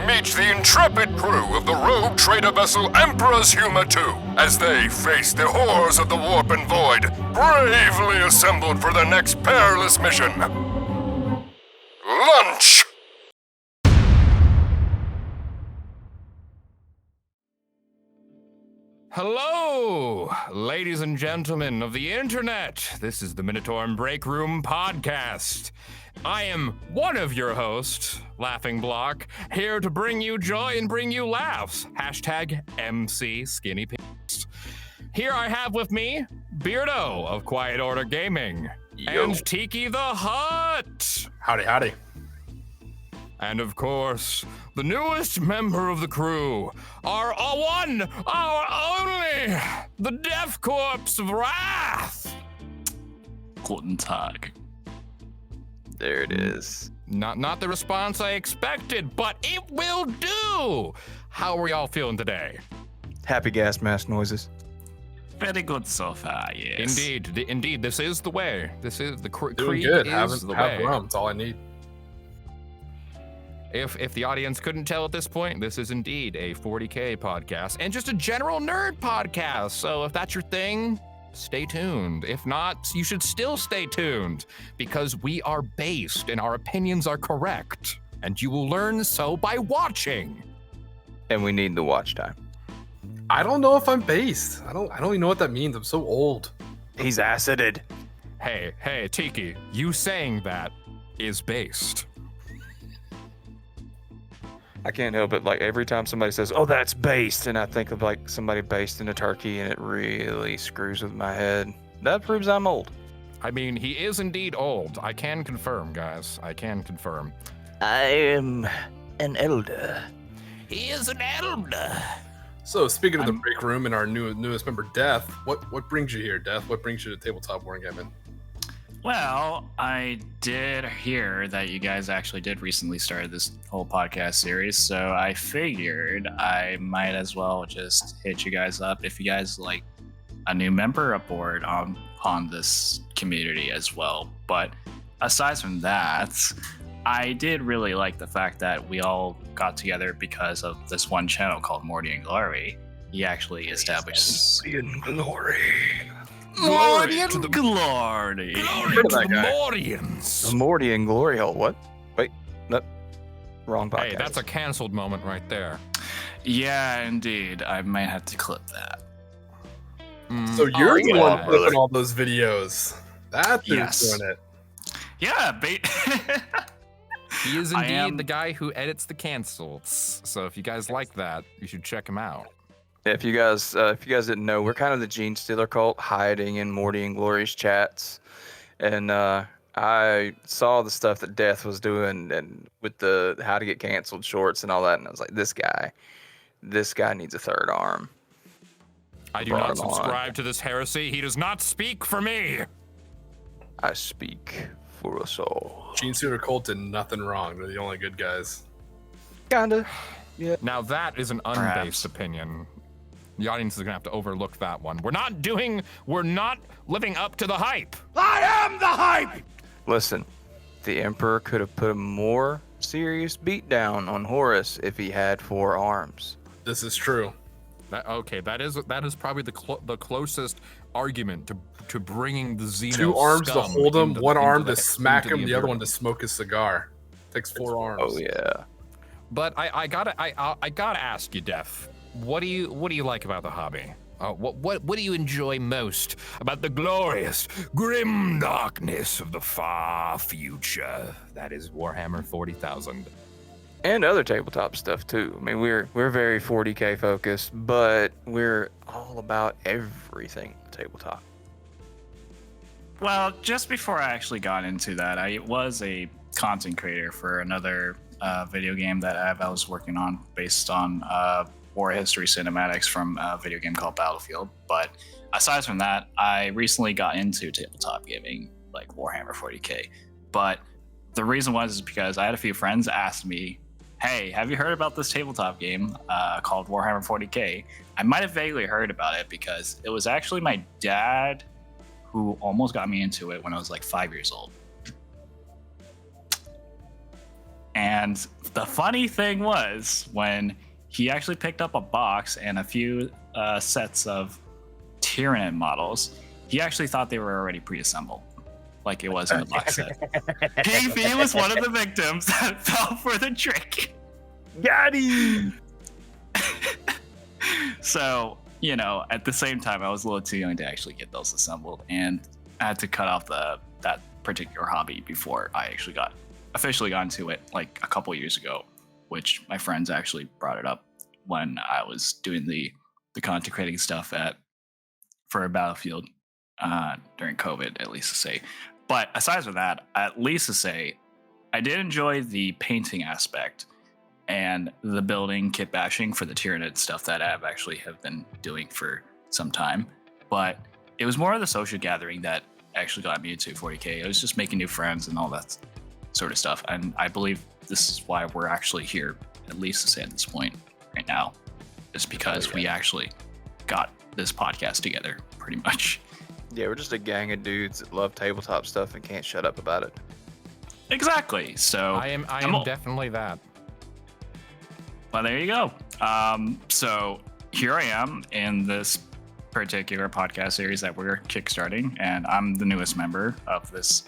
Meet the intrepid crew of the rogue trader vessel Emperor's Humor 2 as they face the horrors of the warp and void, bravely assembled for their next perilous mission. Lunch! Hello, ladies and gentlemen of the internet. This is the Munitorum Breakroom podcast. I am one of your hosts, LaughingBlock, here to bring you joy and bring you laughs. Hashtag MC Skinny Peas. Here I have with me Beardo of Quiet Order Gaming. Yo. And TikitheHutt. Howdy. And of course, the newest member of the crew, our one, our only, the Death Korps of Wrath. Guten Tag. There it is. Not the response I expected, but it will do. How are y'all feeling today? Happy gas mask noises. Very good so far, yes. Indeed, this is the way. This is the creed. Doing good. Is the way. Have rum. That's all I need. If the audience couldn't tell at this point, this is indeed a 40K podcast and just a general nerd podcast. So if that's your thing, stay tuned. If not, you should still stay tuned because we are based and our opinions are correct. And you will learn so by watching. And we need the watch time. I don't know if I'm based. I don't even know what that means. I'm so old. He's acided. Hey, Tiki, you saying that is based. I can't help it. Like every time somebody says, "Oh, that's based," and I think of like somebody based in a turkey, and it really screws with my head. That proves I'm old. I mean, he is indeed old. I can confirm, guys. I can confirm. I am an elder. He is an elder. So speaking of the break room and our newest member, Death, what brings you here, Death? What brings you to tabletop wargaming? Well, I did hear that you guys actually did recently start this whole podcast series, so I figured I might as well just hit you guys up if you guys like a new member aboard on this community as well. But aside from that, I did really like the fact that we all got together because of this one channel called Morty and Glory. He actually established Glory to the glory. Glory to the Mortians. The Morty and Glory hole. What? Wait, no, wrong podcast. Hey, that's a canceled moment right there. Yeah, indeed. I might have to clip that. So you're the one yeah. flipping all those videos. That dude's Yes. doing it. Yeah, He is I indeed am- the guy who edits the cancels. So if you guys like that, you should check him out. If you guys didn't know, we're kind of the Gene Stealer cult, hiding in Morty and Glory's chats, and I saw the stuff that Death was doing and with the how to get canceled shorts and all that, and I was like, this guy needs a third arm. I do Brought not him on. subscribe to this heresy. He does not speak for me. I speak for us all. Gene Stealer Cult did nothing wrong. They're the only good guys. Kinda. Yeah. Now that is an unbased Perhaps. opinion. The audience is gonna have to overlook that one. We're not living up to the hype. Listen, the Emperor could have put a more serious beatdown on Horus if he had 4 arms. This is true. That is probably the closest argument to bringing the Xeno 2 arms to scum hold him, into- 1 arm into to smack into him, the other Imperial. one to smoke his cigar. Takes 4 arms. Oh yeah. But I gotta ask you, Def. What do you like about the hobby? What do you enjoy most about the glorious, grim darkness of the far future that is Warhammer 40,000? And other tabletop stuff too. I mean, we're very 40K focused, but we're all about everything tabletop. Well, just before I actually got into that, I was a content creator for another video game that I was working on based on war history cinematics from a video game called Battlefield. But aside from that, I recently got into tabletop gaming, like Warhammer 40K. But the reason was because I had a few friends ask me, hey, have you heard about this tabletop game called Warhammer 40K? I might have vaguely heard about it because it was actually my dad who almost got me into it when I was like 5 years old. And the funny thing was when he actually picked up a box and a few sets of Tyranid models, he actually thought they were already pre-assembled, like it was in the box set. he was one of the victims that fell for the trick. Got him! So, you know, at the same time, I was a little too young to actually get those assembled, and I had to cut off that particular hobby before I actually officially got into it, like a couple years ago, which my friends actually brought it up when I was doing the content creating stuff for a Battlefield during COVID, at least to say. But aside from that, at least to say, I did enjoy the painting aspect and the building kit bashing for the Tyranid stuff that I have been doing for some time. But it was more of the social gathering that actually got me into 40K. It was just making new friends and all that sort of stuff. And I believe this is why we're actually here, at least to say at this point right now, is because we actually got this podcast together, pretty much. Yeah, we're just a gang of dudes that love tabletop stuff and can't shut up about it. Exactly. So I am definitely that. Well, there you go. So here I am in this particular podcast series that we're kickstarting, and I'm the newest member of this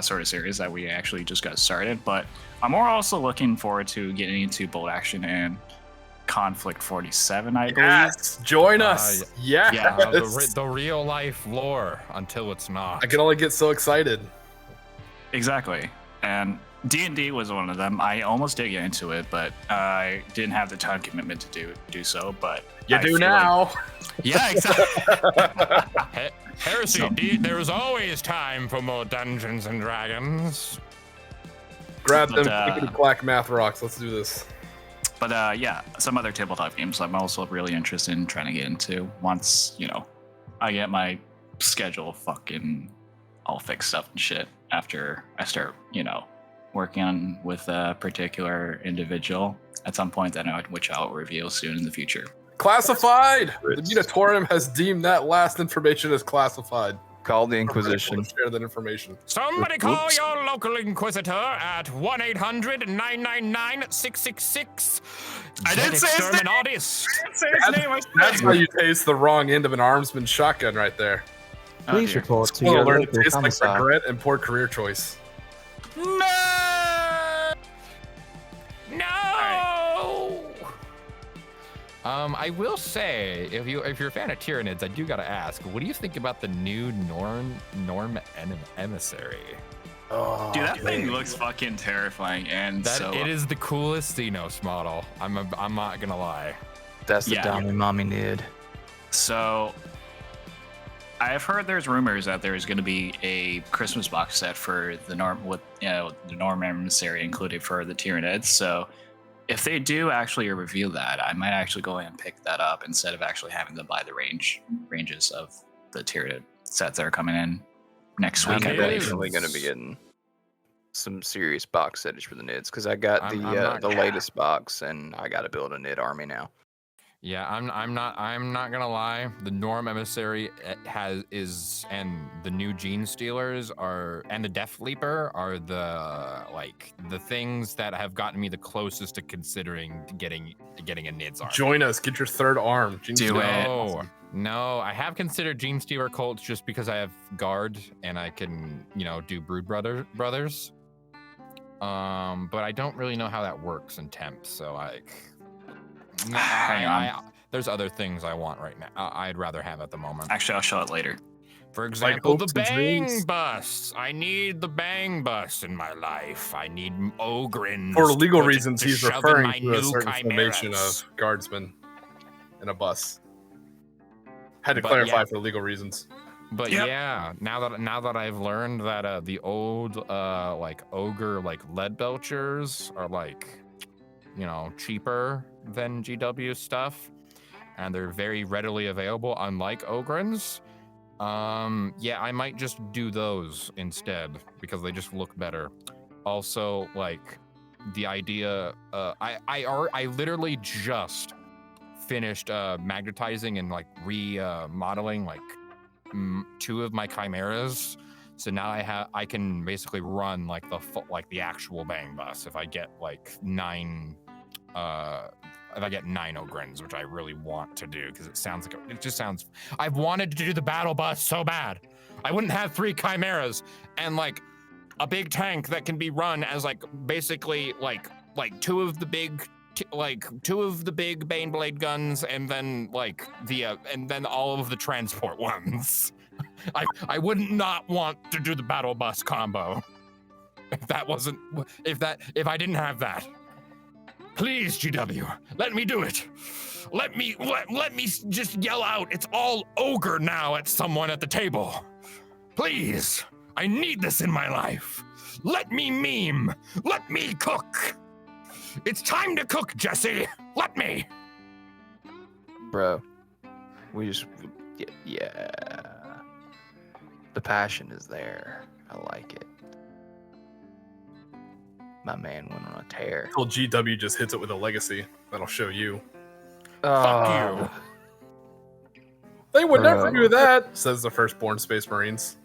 sort of series that we actually just got started. But I'm also looking forward to getting into bolt action and Conflict 47, I believe. Yes, join us. Yes. Yeah, The real life lore until it's not. I can only get so excited. Exactly. And D&D was one of them. I almost did get into it, but I didn't have the time commitment to do so. But You do now. Yeah, exactly. Heresy, there's always time for more Dungeons and Dragons. Grab them But, black math rocks. Let's do this. But yeah, some other tabletop games I'm also really interested in trying to get into once, you know, I get my schedule fucking all fixed up and shit after I start, you know, working on with a particular individual at some point which I'll reveal soon in the future. Classified! The Munitorum has deemed that last information as classified. Call the Inquisition. Share that information. Somebody call your local inquisitor at 1-800-999-666. I didn't say his name. I didn't say his name. That's how you taste the wrong end of an Armsman shotgun right there. Please report to Spoiler your alert, it local tastes like commissar. regret and poor career choice. No! I will say, if you're a fan of Tyranids, I do gotta ask, what do you think about the new Norm emissary? Oh, Dude, that thing looks fucking terrifying, and It is the coolest Xenos model. I'm not gonna lie. That's the Yeah. dummy mommy need. So I have heard there's rumors that there's going to be a Christmas box set for the the Norm emissary included for the Tyranids. So if they do actually reveal that, I might actually go ahead and pick that up instead of actually having to buy the ranges of the Tyranid sets that are coming in next week. I'm I believe. definitely going to be getting some serious box setage for the Nids because I got I'm not- the latest box and I got to build a Nid army now. Yeah, I'm not gonna lie. The Norm emissary and the new Gene Stealers and the Death Leaper are the things that have gotten me the closest to considering getting a Nids army. Join us. Get your third arm. Gene Do Stealer. it. No, I have considered Gene Stealer cults just because I have guard and I can, do Brood brothers. But I don't really know how that works in temp, so Hang on. there's other things I want right now. I'd rather have at the moment. Actually, I'll show it later. For example, the hopes and bang dreams. bus. I need the bang bus in my life. I need ogrins. For to legal put- reasons, he's shove in referring my to a new certain chimeras. formation of guardsmen in a bus. Had to But clarify yeah. for legal reasons. But Yep. yeah, now that I've learned that the old ogre lead belchers are cheaper than GW stuff, and they're very readily available, unlike ogrins. Yeah, I might just do those instead because they just look better. Also, the idea, I literally just finished magnetizing and remodeling two of my chimeras. So now I can basically run like the actual bang bus if I get like 9 ogrins, which I really want to do because it just sounds. I've wanted to do the battle bus so bad. I wouldn't have 3 chimeras and like a big tank that can be run as like basically like 2 of the big Baneblade guns and then like and then all of the transport ones. I would not want to do the battle bus combo if I didn't have that. Please, GW, let me do it. Let me just yell out, it's all ogre now at someone at the table. Please, I need this in my life. Let me meme. Let me cook. It's time to cook, Jesse. Let me. Bro, yeah. The passion is there. I like it. My man went on a tear. Until GW just hits it with a legacy. That'll show you. Fuck you. They would never do that, says the firstborn Space Marines.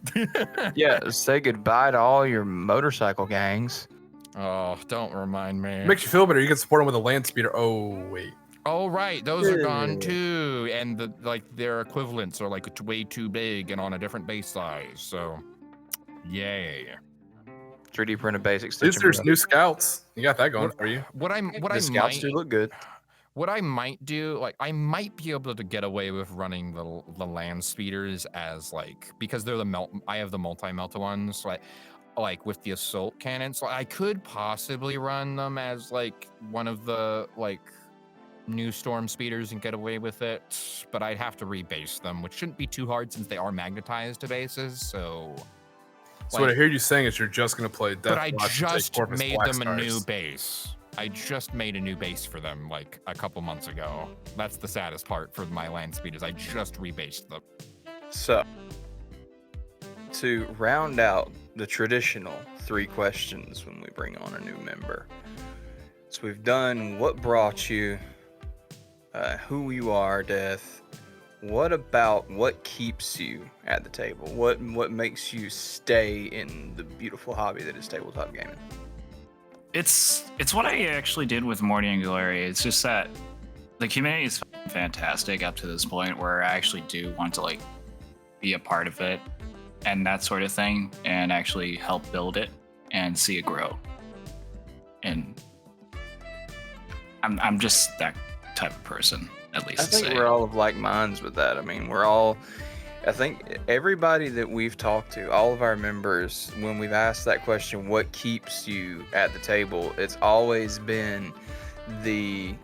Yeah, say goodbye to all your motorcycle gangs. Oh, don't remind me. Makes you feel better. You can support them with a land speeder. Oh, wait. Oh, right. Those are gone too. And their equivalents are like way too big and on a different base size. So, yay. 3D printed basics. At least there's new scouts. You got that going for you. The scouts do look good. What I might do, like, I might be able to get away with running the land speeders as like, because they're I have the multi-melta ones, like with the assault cannons. So I could possibly run them as like one of the like new storm speeders and get away with it, but I'd have to rebase them, which shouldn't be too hard since they are magnetized to bases. So what I hear you saying is you're just going to play Death but I Watch and just take Corpus made Black them a new Stars. base. I just made a new base for them like a couple months ago. That's the saddest part for my land speed is I just rebased them. So, to round out the traditional 3 questions when we bring on a new member. So we've done what brought you, who you are, Death. What keeps you at the table? What makes you stay in the beautiful hobby that is tabletop gaming? It's what I actually did with Morty and Glory. It's just that the community is fantastic up to this point where I actually do want to like be a part of it and that sort of thing and actually help build it and see it grow. And I'm just that type of person, at least. I think we're all of like minds with that. I mean, I think everybody that we've talked to, all of our members, when we've asked that question, what keeps you at the table, it's always been the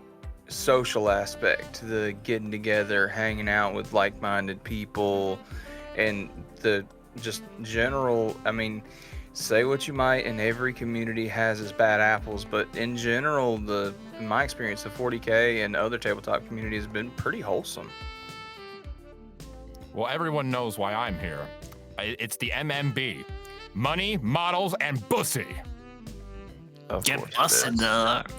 social aspect, the getting together, hanging out with like-minded people, and the just general, I mean, say what you might, and every community has its bad apples, but in general, in my experience, the 40K and other tabletop communities have been pretty wholesome. Well, everyone knows why I'm here. It's the MMB. Money, models, and pussy. Get busted up.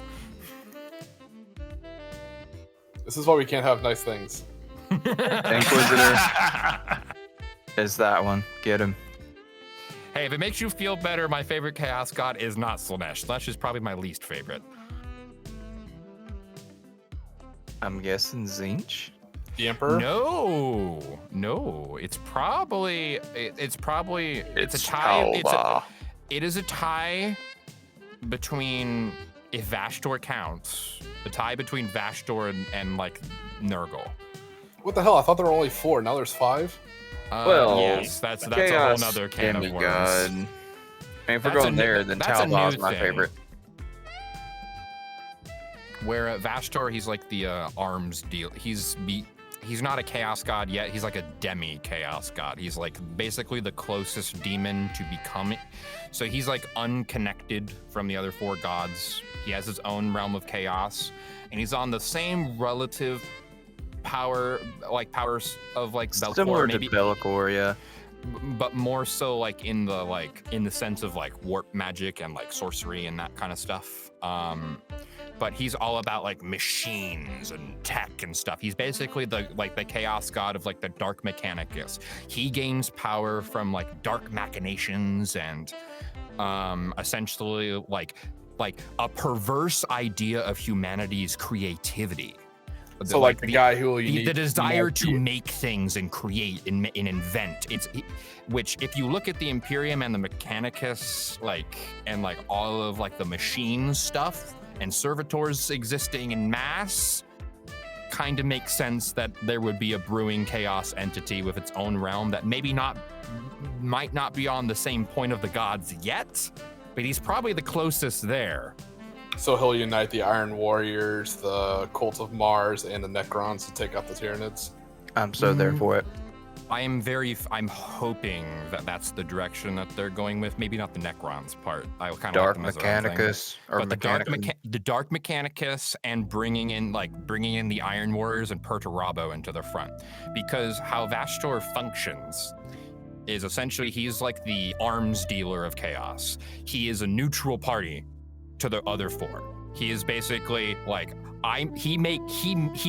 This is why we can't have nice things. Inquisitor is that one. Get him. Hey, if it makes you feel better, my favorite Chaos God is not Slanesh. Slanesh is probably my least favorite. I'm guessing Zinch? The Emperor? No. It's probably a tie. It is a tie between, if Vashtor counts, the tie between Vashtor and like Nurgle. What the hell? I thought there were only 4. Now there's 5. Well, yes, that's a whole nother can of worms. I mean, if we're going there, then Talbot's my favorite. Where Vashtor, he's like the arms deal. He's not a chaos god yet. He's like a demi-chaos god. He's like basically the closest demon to become it. So he's like unconnected from the other 4 gods. He has his own realm of chaos, and he's on the same relative powers of like Belcor, similar maybe. to Belcor, yeah. but more so like in the sense of like warp magic and like sorcery and that kind of stuff. But he's all about like machines and tech and stuff. He's basically the chaos god of like the dark mechanicus. He gains power from like dark machinations and essentially like a perverse idea of humanity's creativity. So like the guy who will the desire to make things and create and invent. Which if you look at the Imperium and the Mechanicus, and all of like the machine stuff and servitors existing in mass, kind of makes sense that there would be a brewing chaos entity with its own realm that might not be on the same point of the gods yet, but he's probably the closest there. So he'll unite the Iron Warriors, the Cult of Mars, and the Necrons to take out the Tyranids. I'm so there for it. I'm hoping that that's the direction that they're going with. Maybe not the Necrons part. I kind of Dark like them as Mechanicus, but the Dark Mechanicus and bringing in the Iron Warriors and Perturabo into the front, because how Vashtor functions is essentially he's like the arms dealer of chaos. He is a neutral party to the other four. He is basically like he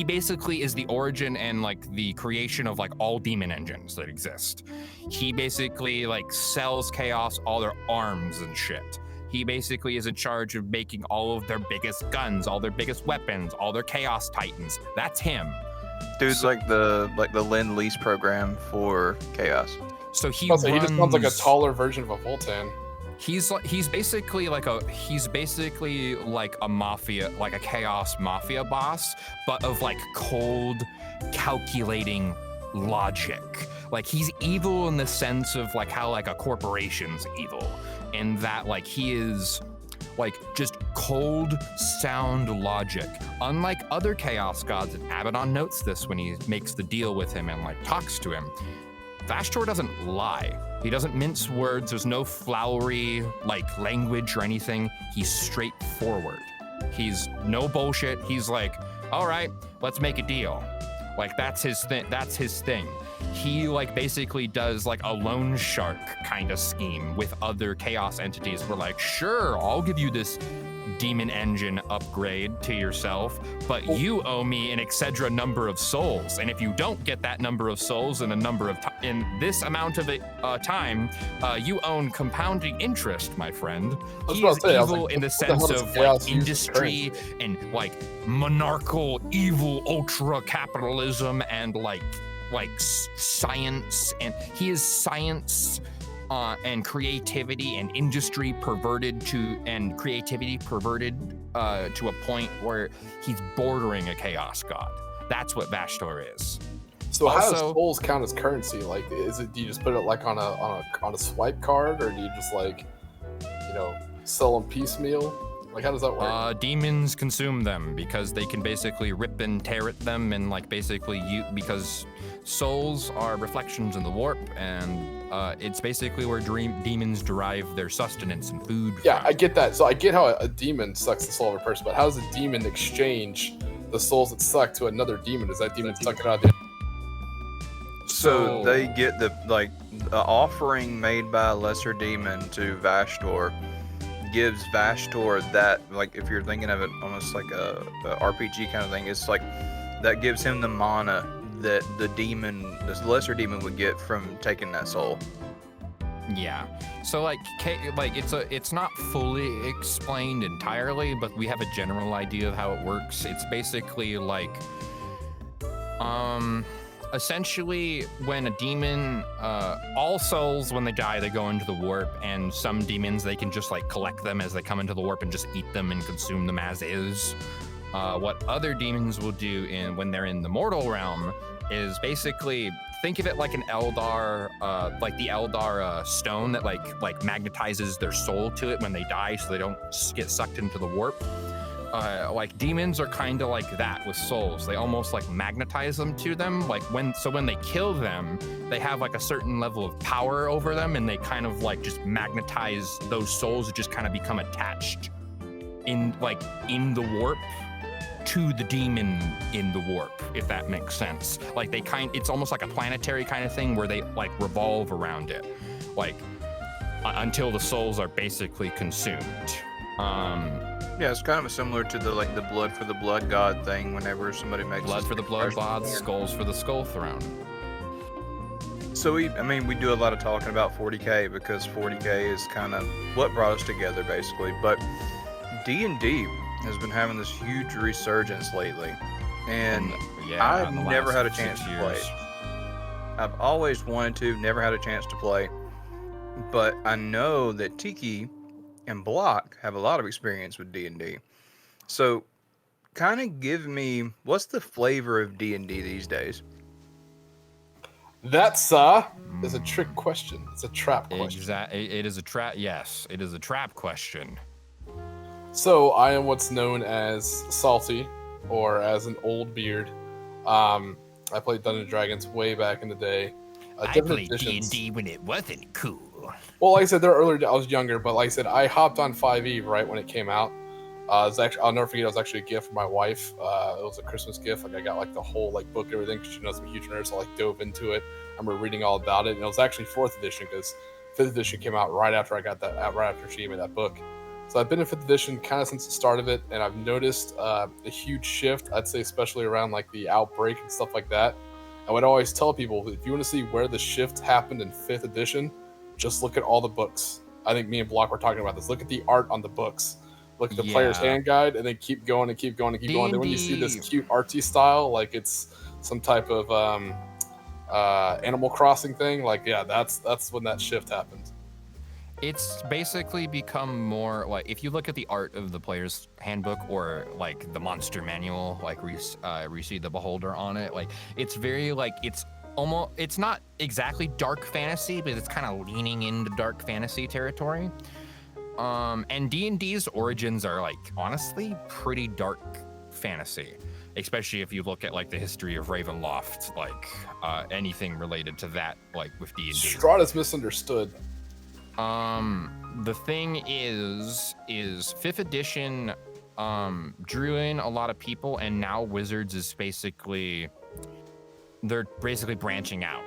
basically is the origin and like the creation of like all demon engines that exist. He basically like sells chaos all their arms and shit. He basically is in charge of making all of their biggest guns, all their biggest weapons, all their chaos titans. That's him. Dude's like the Lend-Lease program for chaos. So he just sounds like a taller version of a Voltan. He's basically like a mafia, like a chaos mafia boss, but of like cold, calculating logic. Like he's evil in the sense of like how like a corporation's evil, in that like he is like just cold, sound logic. Unlike other chaos gods, and Abaddon notes this when he makes the deal with him and like talks to him, Vashtor doesn't lie. He doesn't mince words. There's no flowery like language or anything. He's straightforward. He's no bullshit. He's like, all right, let's make a deal. Like that's his thing. He like basically does like a loan shark kind of scheme with other chaos entities. We're like, sure, I'll give you this demon engine upgrade to yourself, but you owe me an Excedra number of souls, and if you don't get that number of souls in in this amount of time, you own compounding interest, my friend. He is evil in the sense of like industry and like monarchical evil ultra capitalism and like science, and he is science and creativity and industry perverted to a point where he's bordering a chaos god. That's what Vashtor is. So how does souls count as currency? Like, do you just put it like on a swipe card, or do you just like, sell them piecemeal? Like, how does that work? Demons consume them because they can basically rip and tear at them, and like basically because souls are reflections in the warp, and it's basically where demons derive their sustenance and food Yeah, from. I get that. So I get how a demon sucks the soul of a person, but how does a demon exchange the souls that suck to another demon? Does that demon suck it out of the... So they get the offering made by a lesser demon to Vashtor gives Vashtor that, like, if you're thinking of it almost like a RPG kind of thing, it's like that gives him the mana that this lesser demon would get from taking that soul. Yeah. So it's not fully explained entirely, but we have a general idea of how it works. It's basically like essentially when a demon all souls, when they die, they go into the warp, and some demons, they can just like collect them as they come into the warp and just eat them and consume them as is. What other demons will do when they're in the mortal realm is basically think of it like an Eldar, like the Eldar stone that like magnetizes their soul to it when they die, so they don't get sucked into the warp. Like demons are kind of like that with souls. They almost like magnetize them to them. Like when they kill them, they have like a certain level of power over them, and they kind of like just magnetize those souls to just kind of become attached in the warp to the demon in the warp, if that makes sense. Like it's almost like a planetary kind of thing where they like revolve around it, like until the souls are basically consumed. Yeah, it's kind of similar to the blood for the blood god thing. Whenever somebody makes blood for the blood god, skulls for the skull throne. So we do a lot of talking about 40K because 40K is kind of what brought us together, basically. But D&D has been having this huge resurgence lately, and I've never had a chance to play. I've always wanted to, never had a chance to play. But I know that Tiki and Block have a lot of experience with D&D. So kind of give me, what's the flavor of D&D these days? That's is a trick question. It's a trap question. It is a trap. Yes, it is a trap question. So I am what's known as salty, or as an old beard. I played Dungeons & Dragons way back in the day. I played D&D when it wasn't cool. Well, like I said, I was younger, but like I said, I hopped on 5e right when it came out. It was actually, I'll never forget, it was actually a gift from my wife. It was a Christmas gift. Like I got like the whole like book, everything, because she knows I'm a huge nerd, so I like dove into it. I remember reading all about it, and it was actually 4th edition because 5th edition came out right after I got that, right after she gave me that book. So I've been in 5th edition kind of since the start of it, and I've noticed a huge shift, I'd say especially around like the outbreak and stuff like that. I would always tell people, if you want to see where the shift happened in 5th edition, just look at all the books. I think me and Block were talking about this. Look at the art on the books. Look at the player's hand guide, and then keep going and keep going and keep going. Then when you see this cute artsy style, like it's some type of Animal Crossing thing, like that's when that shift happened. It's basically become more like, if you look at the art of the player's handbook or like the monster manual, like we see the beholder on it, like it's very like it's not exactly dark fantasy, but it's kind of leaning into dark fantasy territory. And D&D's origins are like honestly pretty dark fantasy, especially if you look at like the history of Ravenloft, like anything related to that, like with D&D. Strahd misunderstood. The thing is 5th edition drew in a lot of people, and now Wizards is they're basically branching out.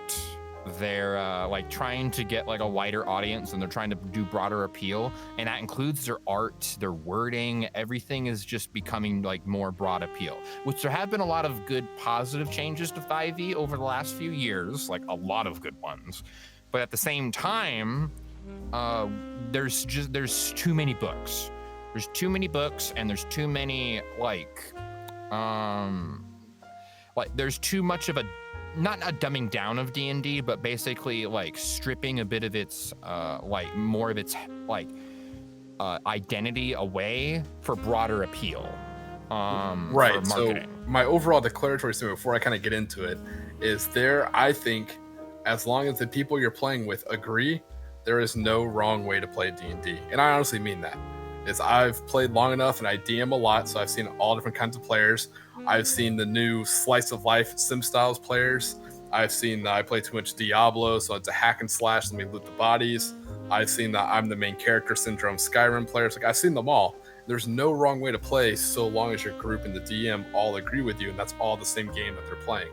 They're like trying to get like a wider audience, and they're trying to do broader appeal, and that includes their art, their wording. Everything is just becoming like more broad appeal, which there have been a lot of good positive changes to 5e over the last few years, like a lot of good ones. But at the same time, there's too many books. There's too many books, and there's too many like there's too much of a, not a dumbing down of D&D, but basically like stripping a bit of its like more of its like identity away for broader appeal. Right. So my overall declaratory statement before I kind of get into it is I think as long as the people you're playing with agree, there is no wrong way to play D&D. And I honestly mean that. I've played long enough and I DM a lot, so I've seen all different kinds of players. I've seen the new slice of life sim styles players. I've seen I play too much Diablo, so it's a hack and slash, let me loot the bodies. I've seen the I'm the main character syndrome Skyrim players. Like I've seen them all. There's no wrong way to play so long as your group and the DM all agree with you, and that's all the same game that they're playing.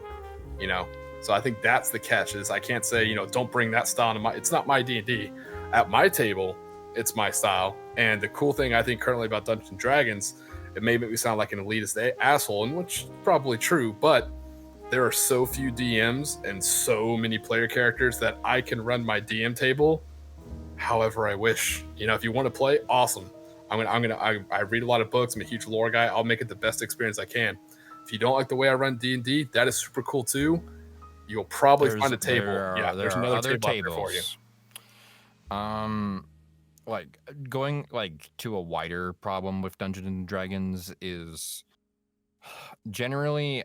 You know? So I think that's the catch, is I can't say, don't bring that style to it's not my D&D. At my table, it's my style. And the cool thing I think currently about Dungeons & Dragons, it may make me sound like an elitist asshole, and which is probably true, but there are so few DMs and so many player characters that I can run my DM table however I wish. If you want to play, awesome. I read a lot of books. I'm a huge lore guy. I'll make it the best experience I can. If you don't like the way I run D&D, that is super cool too. You'll probably find a table. There's another table for you. Like going like to a wider problem with Dungeons and Dragons is generally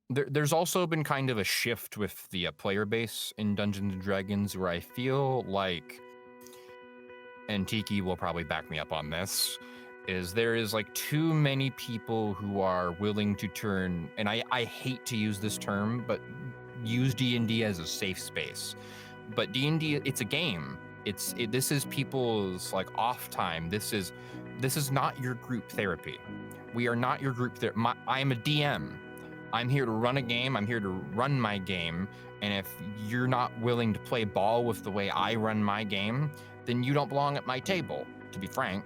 there's also been kind of a shift with the player base in Dungeons and Dragons, where I feel like, and Tiki will probably back me up on this, is there is like too many people who are willing to turn, and I hate to use this term, but use D&D as a safe space. But D&D, it's a game. This is people's like off time. This is this is not your group therapy. We are not your group therapy. I am a DM. I'm here to run a game. I'm here to run my game. And if you're not willing to play ball with the way I run my game, then you don't belong at my table, to be frank.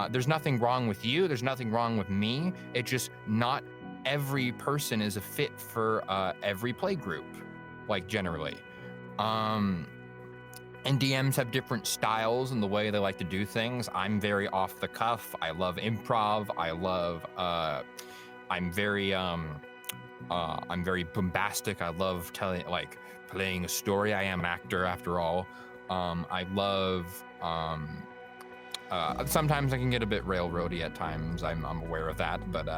There's nothing wrong with you. There's nothing wrong with me. It's just not every person is a fit for every play group, like generally. And DMs have different styles in the way they like to do things. I'm very off the cuff. I love improv. I'm very bombastic. I love playing a story. I am an actor after all. I love, sometimes I can get a bit railroady at times. I'm aware of that, but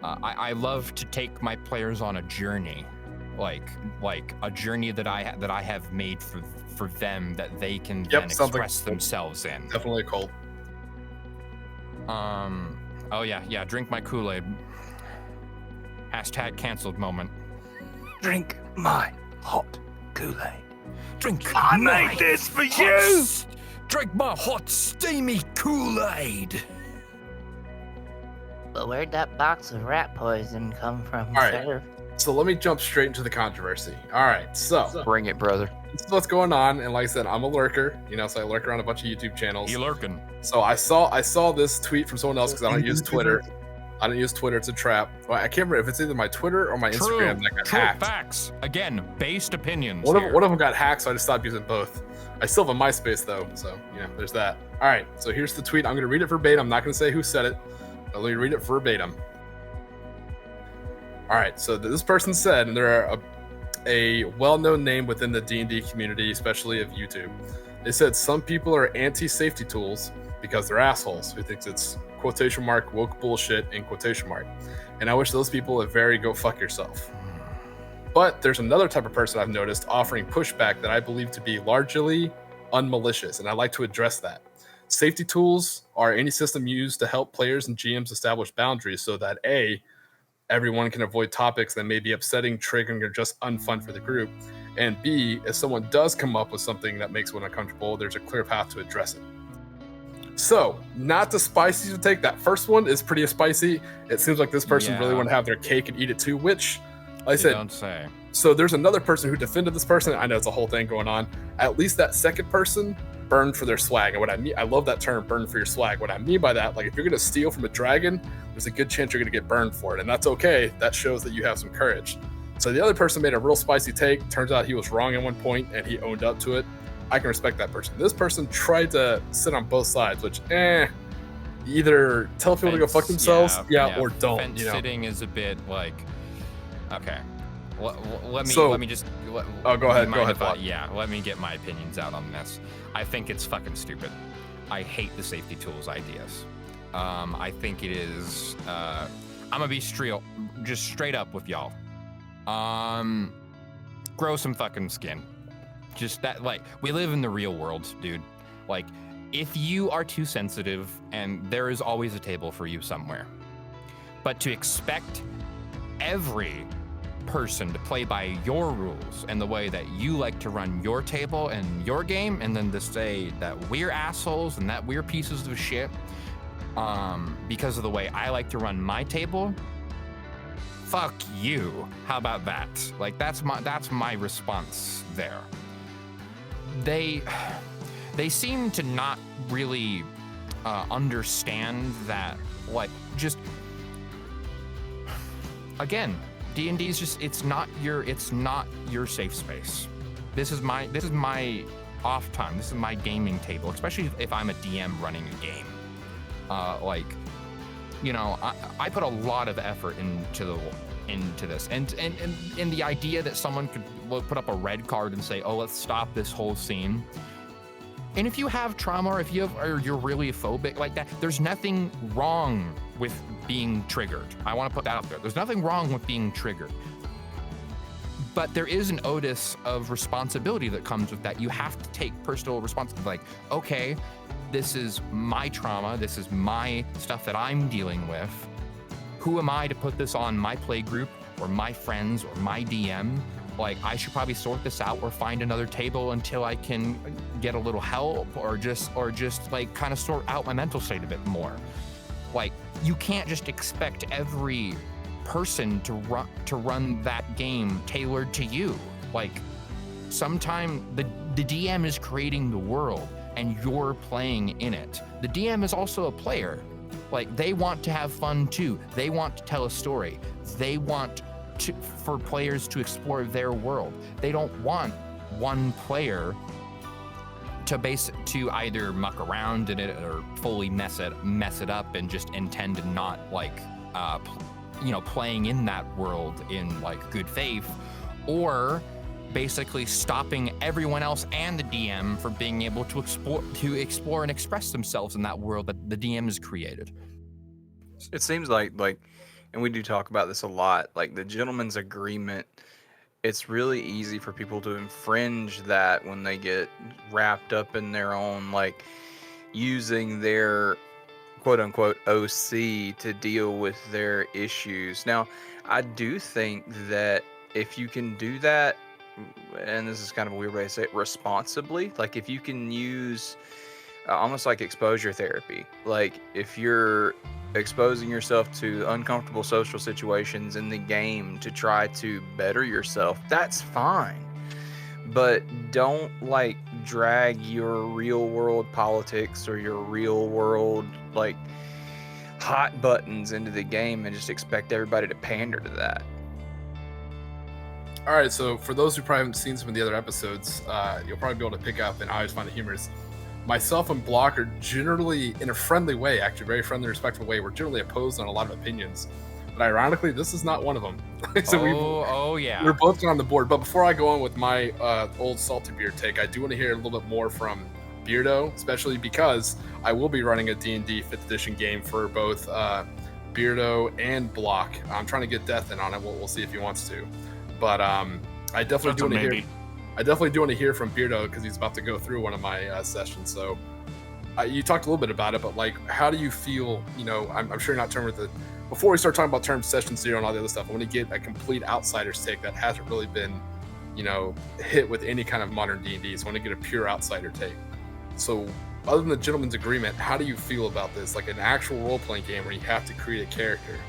I love to take my players on a journey. Like a journey that I have made for them that they can then express themselves in. Definitely a cult. Oh yeah, drink my Kool-Aid. # canceled moment. Drink my hot Kool-Aid. I made this for you! Drink my hot, steamy Kool-Aid! But where'd that box of rat poison come from, All right. sir? So let me jump straight into the controversy. All right, so Bring it, brother. this is what's going on, and like I said, I'm a lurker, so I lurk around a bunch of YouTube channels. You lurking. So I saw this tweet from someone else because I don't use Twitter. I don't use Twitter; it's a trap. Well, I can't remember if it's either my Twitter or my Instagram that got hacked. Facts. Again, based opinions. One of them got hacked, so I just stopped using both. I still have a MySpace though, so there's that. All right, so here's the tweet. I'm gonna read it verbatim. I'm not gonna say who said it. But let me read it verbatim. All right, so this person said, and they're a well-known name within the D&D community, especially of YouTube. They said some people are anti-safety tools because they're assholes who thinks it's quotation mark woke bullshit in quotation mark. And I wish those people would very go fuck yourself. But there's another type of person I've noticed offering pushback that I believe to be largely unmalicious, and I'd like to address that. Safety tools are any system used to help players and GMs establish boundaries so that A, everyone can avoid topics that may be upsetting, triggering, or just unfun for the group. And B, if someone does come up with something that makes one uncomfortable, there's a clear path to address it. So, not the spicy to take. That first one is pretty spicy. It seems like this person really want to have their cake and eat it too, which, like I said, don't say. So there's another person who defended this person. I know it's a whole thing going on. At least that second person burned for their swag. And what I mean, I love that term, burn for your swag. What I mean by that, like if you're going to steal from a dragon, there's a good chance you're going to get burned for it. And that's okay. That shows that you have some courage. So the other person made a real spicy take. Turns out he was wrong at one point and he owned up to it. I can respect that person. This person tried to sit on both sides, which, either tell people to go fuck themselves, or don't. Fence sitting is a bit like, okay. Let me just. Go ahead. Let me get my opinions out on this. I think it's fucking stupid. I hate the safety tools ideas. I think it is. I'm gonna be straight up with y'all. Grow some fucking skin. Just that, like, we live in the real world, dude. Like, if you are too sensitive, and there is always a table for you somewhere, but to expect every person to play by your rules and the way that you like to run your table and your game, and then to say that we're assholes and that we're pieces of shit because of the way I like to run my table, fuck you. How about that? Like, that's my response there. They seem to not really understand that, like, just again, D&D is just, it's not your safe space. This is my off time. This is my gaming table, especially if I'm a DM running a game. I put a lot of effort into this, and the idea that someone could put up a red card and say, "Oh, let's stop this whole scene." And if you have trauma, or you're really phobic like that, there's nothing wrong with being triggered. I want to put that out there. There's nothing wrong with being triggered. But there is an onus of responsibility that comes with that. You have to take personal responsibility. Like, okay, this is my trauma. This is my stuff that I'm dealing with. Who am I to put this on my play group or my friends or my DM? like I should probably sort this out or find another table until I can get a little help, or just like kind of sort out my mental state a bit more. Like, you can't just expect every person to run that game tailored to you. Like, sometimes the DM is creating the world and you're playing in it. The DM is also a player. Like, they want to have fun too. They want to tell a story. They want for players to explore their world. They don't want one player to either muck around in it or fully mess it up and just intend to not like playing in that world in like good faith, or basically stopping everyone else and the DM from being able to explore and express themselves in that world that the DM has created. It seems like, and we do talk about this a lot, like the gentleman's agreement, it's really easy for people to infringe that when they get wrapped up in their own, like, using their quote-unquote OC to deal with their issues. Now, I do think that if you can do that, and this is kind of a weird way to say it, responsibly, like if you can use almost like exposure therapy, like if you're exposing yourself to uncomfortable social situations in the game to try to better yourself, that's fine. But don't like drag your real world politics or your real world like hot buttons into the game and just expect everybody to pander to that. All right, so for those who probably haven't seen some of the other episodes, you'll probably be able to pick up, and I always find it humorous. Myself and Block are generally, in a friendly way, actually very friendly, respectful way, we're generally opposed on a lot of opinions. But ironically, this is not one of them. So yeah. We're both on the board. But before I go on with my old salty beer take, I do want to hear a little bit more from Beardo, especially because I will be running a D&D 5th edition game for both Beardo and Block. I'm trying to get Death in on it. We'll see if he wants to. But I definitely do want to hear from Beardo because he's about to go through one of my sessions. So you talked a little bit about it, but like, how do you feel? You know, I'm sure you're not termed with the. Before we start talking about term session 0 and all the other stuff, I want to get a complete outsider's take that hasn't really been, hit with any kind of modern D&D. So I want to get a pure outsider take. So other than the gentleman's agreement, how do you feel about this? Like an actual role-playing game where you have to create a character.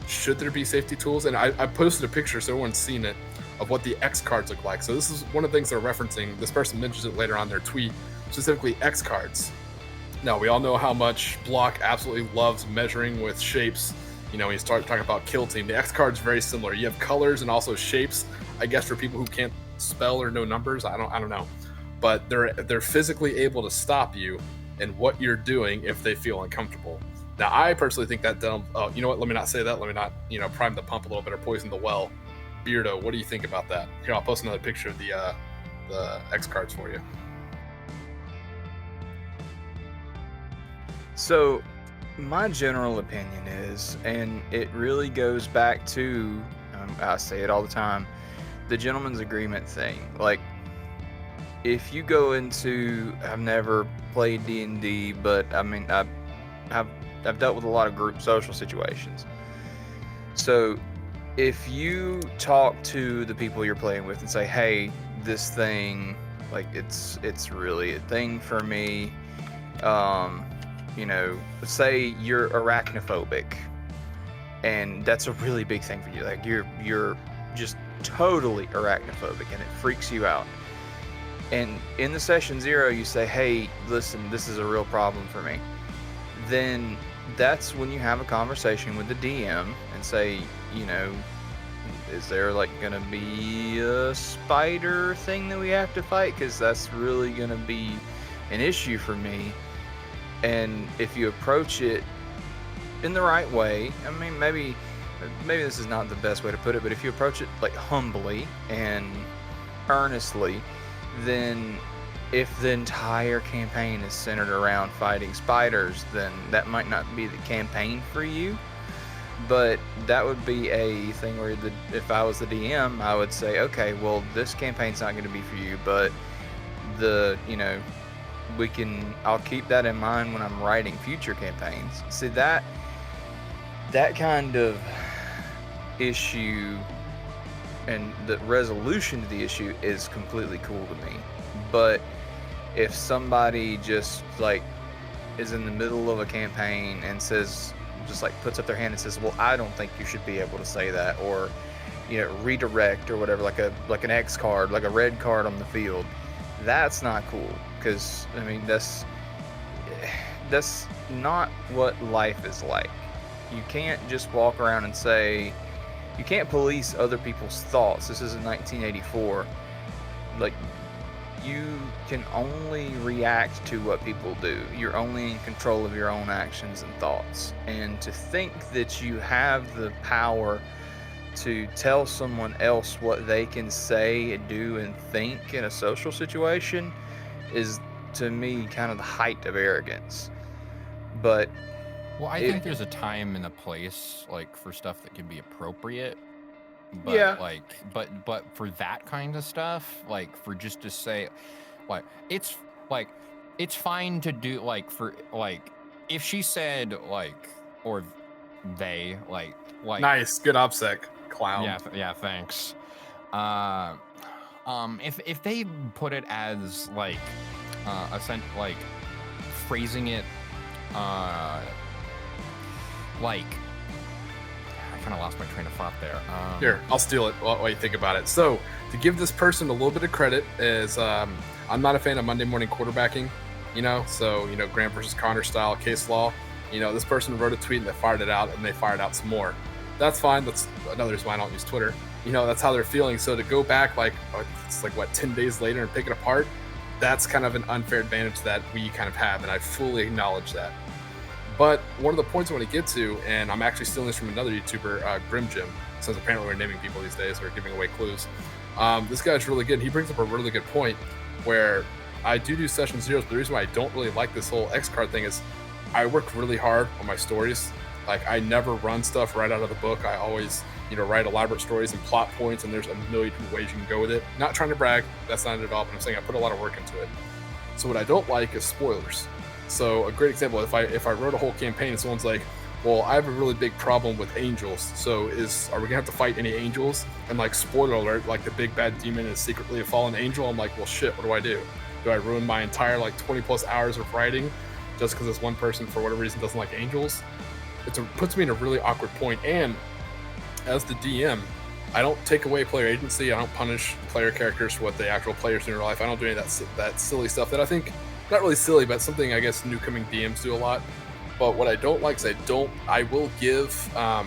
Should there be safety tools? And I posted a picture so everyone's seen it of what the X cards look like. So this is one of the things they're referencing. This person mentions it later on their tweet, specifically X cards. Now, we all know how much Block absolutely loves measuring with shapes. When you start talking about Kill Team, the X card's very similar. You have colors and also shapes, I guess, for people who can't spell or know numbers. I don't know. But they're physically able to stop you in what you're doing if they feel uncomfortable. Now, I personally think that, you know what, let me not say that. Let me not, prime the pump a little bit or poison the well. Beardo, what do you think about that? Here, I'll post another picture of the X cards for you. So, my general opinion is, and it really goes back to, I say it all the time, the gentleman's agreement thing. Like, if you go into, I've never played D&D, but I mean, I've dealt with a lot of group social situations. So if you talk to the people you're playing with and say, hey, this thing, like it's really a thing for me. Say you're arachnophobic and that's a really big thing for you. Like you're just totally arachnophobic and it freaks you out. And in the session 0, you say, hey, listen, this is a real problem for me. Then that's when you have a conversation with the DM and say, is there like going to be a spider thing that we have to fight? Because that's really going to be an issue for me. And if you approach it in the right way, I mean, maybe this is not the best way to put it, but if you approach it like humbly and earnestly, then if the entire campaign is centered around fighting spiders, then that might not be the campaign for you. But that would be a thing where if I was the DM, I would say, okay, well, this campaign's not going to be for you, but I'll keep that in mind when I'm writing future campaigns. See, that kind of issue, and the resolution to the issue is completely cool to me. But if somebody just like is in the middle of a campaign and says, just like puts up their hand and says, well, I don't think you should be able to say that, or redirect or whatever, like an X card, like a red card on the field, that's not cool. Because I mean, that's not what life is like. You can't just walk around and say, you can't police other people's thoughts. This is in 1984. Like, you can only react to what people do. You're only in control of your own actions and thoughts. And to think that you have the power to tell someone else what they can say, do, and think in a social situation is, to me, kind of the height of arrogance. But well, I think there's a time and a place, like, for stuff that can be appropriate. But yeah. But for that kind of stuff, like, for just to say, like, it's fine to do, like, for, like, if she said, like, or they, like nice, good OPSEC, clown. Yeah, thanks. If they put it as, like, like, phrasing it, like, I kind of lost my train of thought there. Here, I'll steal it while you think about it. So, to give this person a little bit of credit, is I'm not a fan of Monday morning quarterbacking, so, Grant versus Connor style case law. This person wrote a tweet and they fired it out, and they fired out some more. That's fine. That's another reason why I don't use Twitter. That's how they're feeling. So to go back, it's 10 days later and pick it apart, that's kind of an unfair advantage that we kind of have, and I fully acknowledge that. But one of the points I want to get to, and I'm actually stealing this from another YouTuber, Grim Jim, since apparently we're naming people these days or giving away clues. This guy's really good. He brings up a really good point where I do session zeros, but the reason why I don't really like this whole X card thing is I work really hard on my stories. Like, I never run stuff right out of the book. I always, write elaborate stories and plot points, and there's a million ways you can go with it. Not trying to brag, that's not it at all, but I'm saying I put a lot of work into it. So what I don't like is spoilers. So a great example, if I wrote a whole campaign and someone's like, well, I have a really big problem with angels, so are we gonna have to fight any angels? And like, spoiler alert, like the big bad demon is secretly a fallen angel. I'm like, well, shit, what do? Do I ruin my entire 20 plus hours of writing just because this one person for whatever reason doesn't like angels? It puts me in a really awkward point. And as the DM, I don't take away player agency. I don't punish player characters for what the actual players do in real life. I don't do any of that silly stuff that I think, not really silly, but something I guess newcoming DMs do a lot. But what I don't like is I will give, I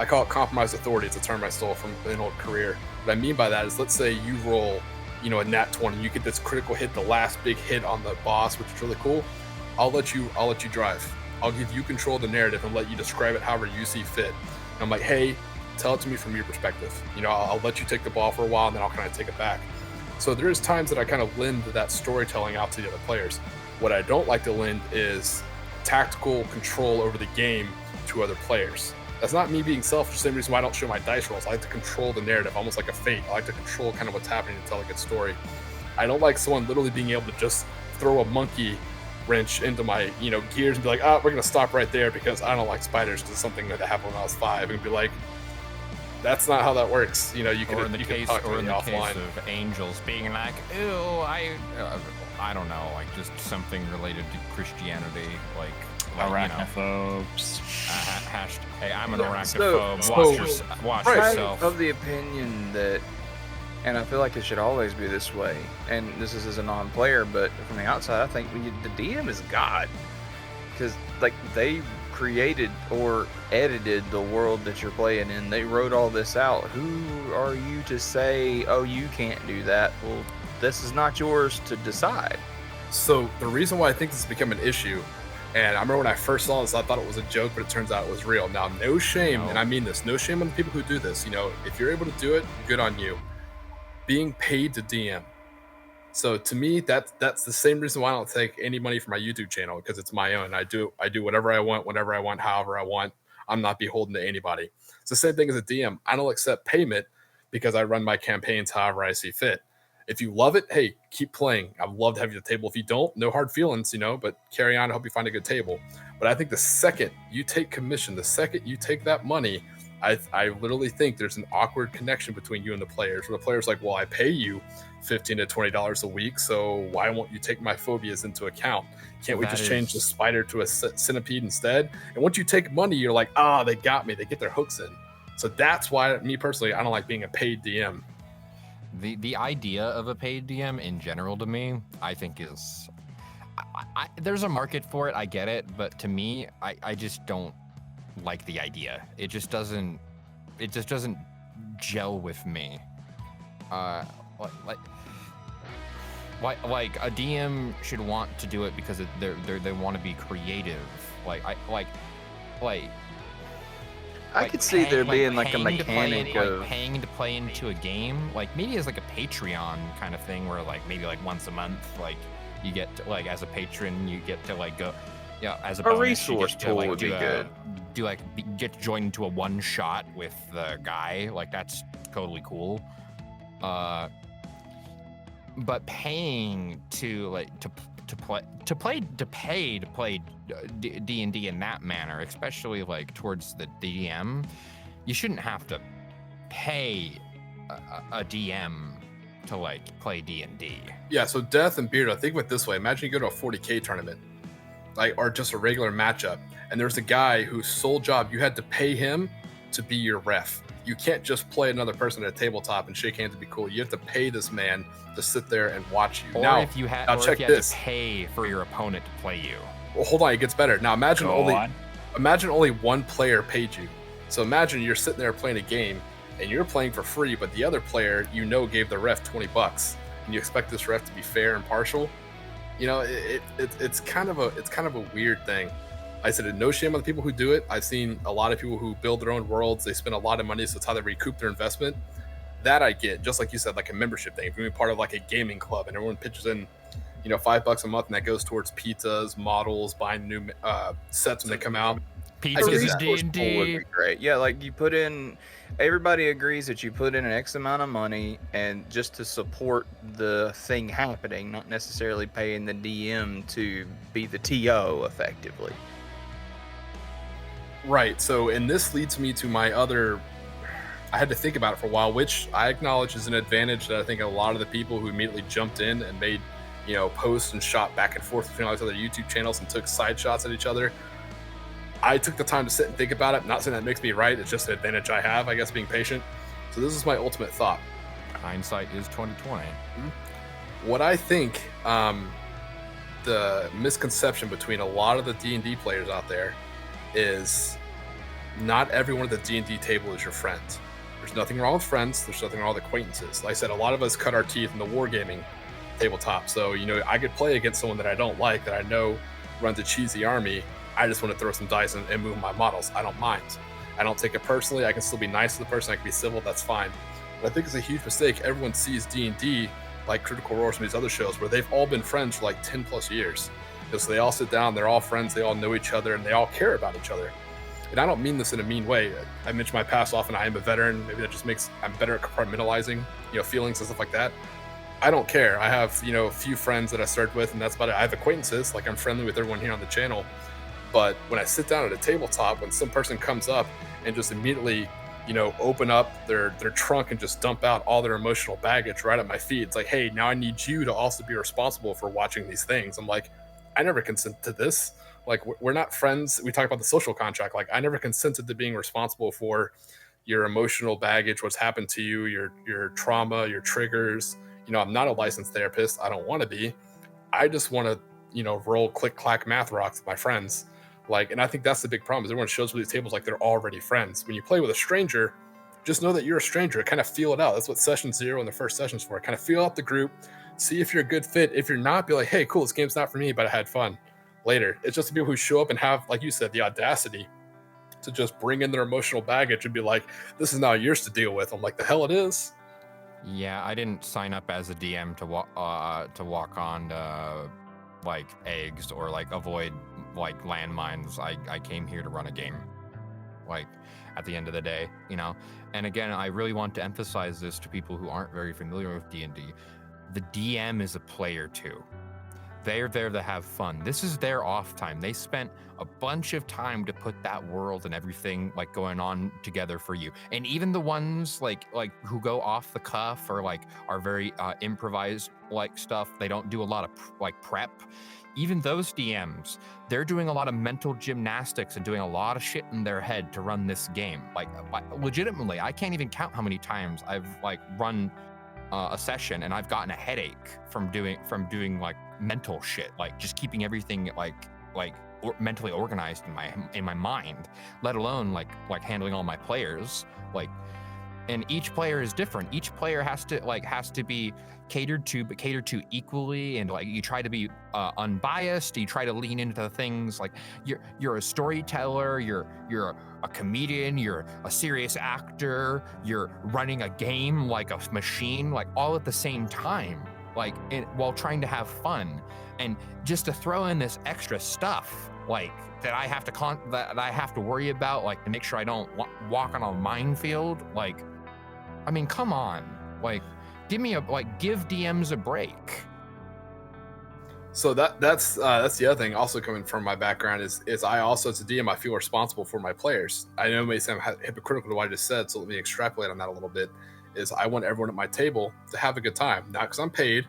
call it compromised authority. It's a term I stole from an old career. What I mean by that is, let's say you roll, a nat 20, you get this critical hit, the last big hit on the boss, which is really cool. I'll let you drive. I'll give you control of the narrative and let you describe it however you see fit. And I'm like, hey, tell it to me from your perspective. I'll let you take the ball for a while, and then I'll kind of take it back. So there's times that I kind of lend that storytelling out to the other players. What I don't like to lend is tactical control over the game to other players. That's not me being selfish. Same reason why I don't show my dice rolls. I like to control the narrative, almost like a fate. I like to control kind of what's happening to tell a good story. I don't like someone literally being able to just throw a monkey wrench into my gears and be like, we're gonna stop right there because I don't like spiders, because it's something that happened when I was 5, and be like, that's not how that works. You could, or in the case of angels being like, ew, I don't know, like just something related to Christianity, like arachnophobes. Hey, I'm an arachnophobe. Watch yourself. I'm of the opinion that, and I feel like it should always be this way, and this is as a non-player, but from the outside, I think the DM is God, because they created or edited the world that you're playing in. They wrote all this out. Who are you to say, oh, you can't do that? Well, this is not yours to decide. So the reason why I think this has become an issue, and I remember when I first saw this, I thought it was a joke, but it turns out it was real. Now, no shame, and I mean this, no shame on the people who do this. If you're able to do it, good on you. Being paid to DM. So to me, that's the same reason why I don't take any money from my YouTube channel, because it's my own. I do whatever I want, whenever I want, however I want. I'm not beholden to anybody. It's the same thing as a DM. I don't accept payment because I run my campaigns however I see fit. If you love it, hey, keep playing. I'd love to have you at the table. If you don't, no hard feelings, but carry on. I hope you find a good table. But I think the second you take commission, the second you take that money, I literally think there's an awkward connection between you and the players, where the player's like, well, I pay you $15 to $20 a week, so why won't you take my phobias into account? Can't we just change the spider to a centipede instead? And once you take money, you're like, they got me. They get their hooks in. So that's why, me personally, I don't like being a paid DM. The idea of a paid DM in general, to me, I think is... there's a market for it, I get it, but to me, I just don't like the idea. It just doesn't gel with me. Like a DM should want to do it because they want to be creative. I could see there being like a mechanic of paying to play into a game, like maybe as like a Patreon kind of thing, where like maybe like once a month, like you get to, like as a patron, you get to like go, as a bonus, resource tool would be good. Get to join into a one shot with the guy, like that's totally cool. But paying to play D&D in that manner, especially like towards the DM, you shouldn't have to pay a DM to like play D&D. Yeah, so Death and Beardo, think of it this way. Imagine you go to a 40K tournament, or just a regular matchup, and there's a guy whose sole job, you had to pay him to be your ref. You can't just play another person at a tabletop and shake hands and be cool. You have to pay this man to sit there and watch you. Or now, if you had to pay for your opponent to play you. Well, hold on, it gets better. Now imagine only one player paid you. So imagine you're sitting there playing a game and you're playing for free, but the other player gave the ref $20, and you expect this ref to be fair and partial. It's kind of a weird thing. I said, no shame on the people who do it. I've seen a lot of people who build their own worlds. They spend a lot of money, so it's how they recoup their investment. That I get, just like you said, like a membership thing. If you're part of like a gaming club and everyone pitches in, $5 a month, and that goes towards pizzas, models, buying new sets when they come out. Pizzas D&D would be great. Yeah, like you put in. Everybody agrees that you put in an X amount of money, and just to support the thing happening, not necessarily paying the DM to be the TO effectively. Right. So, and this leads me to my other. I had to think about it for a while, which I acknowledge is an advantage that I think a lot of the people who immediately jumped in and made, posts and shot back and forth between all these other YouTube channels and took side shots at each other. I took the time to sit and think about it. I'm not saying that makes me right. It's just an advantage I have, I guess, being patient. So this is my ultimate thought. Hindsight is 2020. What I think, the misconception between a lot of the D&D players out there is not everyone at the D&D table is your friend. There's nothing wrong with friends. There's nothing wrong with acquaintances. Like I said, a lot of us cut our teeth in the wargaming tabletop. So, I could play against someone that I don't like, that I know runs a cheesy army. I just want to throw some dice and move my models. I don't mind. I don't take it personally. I can still be nice to the person. I can be civil. That's fine. But I think it's a huge mistake. Everyone sees D&D like Critical Role and these other shows where they've all been friends for like 10 plus years. So they all sit down, they're all friends, they all know each other, and they all care about each other. And I don't mean this in a mean way. I mention my past often. I am a veteran. Maybe that just makes I'm better at compartmentalizing, feelings and stuff like that. I don't care. I have, a few friends that I started with, and that's about it. I have acquaintances, like I'm friendly with everyone here on the channel. But when I sit down at a tabletop, when some person comes up and just immediately, open up their trunk and just dump out all their emotional baggage right at my feet, it's like, hey, now I need you to also be responsible for watching these things. I'm like, I never consent to this. Like, we're not friends. We talk about the social contract. Like, I never consented to being responsible for your emotional baggage, what's happened to you, your trauma, your triggers. I'm not a licensed therapist. I don't want to be. I just want to, roll click, clack, math rocks with my friends. Like, and I think that's the big problem is everyone shows for these tables like they're already friends. When you play with a stranger, just know that you're a stranger. Kind of feel it out. That's what session 0 and the first session's for. Kind of feel out the group, see if you're a good fit. If you're not, be like, hey, cool, this game's not for me, but I had fun. Later, it's just the people who show up and have, like you said, the audacity to just bring in their emotional baggage and be like, this is not yours to deal with. I'm like, the hell it is. Yeah, I didn't sign up as a DM to walk on like eggs or like avoid like landmines. I came here to run a game, like at the end of the day, And again, I really want to emphasize this to people who aren't very familiar with D&D. The DM is a player too. they're there to have fun. This is their off time. They spent a bunch of time to put that world and everything like going on together for you. And even the ones like who go off the cuff or like are very improvised like stuff, they don't do a lot of like prep. Even those DMs, they're doing a lot of mental gymnastics and doing a lot of shit in their head to run this game. Like legitimately, I can't even count how many times I've like run a session and I've gotten a headache from doing like mental shit, like just keeping everything mentally organized in my mind, let alone like handling all my players. Like, and each player is different. Each player has to be catered to, but catered to equally. And like you try to be unbiased. You try to lean into the things like you're a storyteller. You're a comedian. You're a serious actor. You're running a game like a machine. Like all at the same time. Like while trying to have fun, and just to throw in this extra stuff like that I have to worry about, like to make sure I don't walk on a minefield. Like, I mean, come on, like give DMs a break. So that's the other thing. Also coming from my background is I also, as a DM, I feel responsible for my players. I know it may sound hypocritical to what I just said, so let me extrapolate on that a little bit. Is I want everyone at my table to have a good time, not because I'm paid,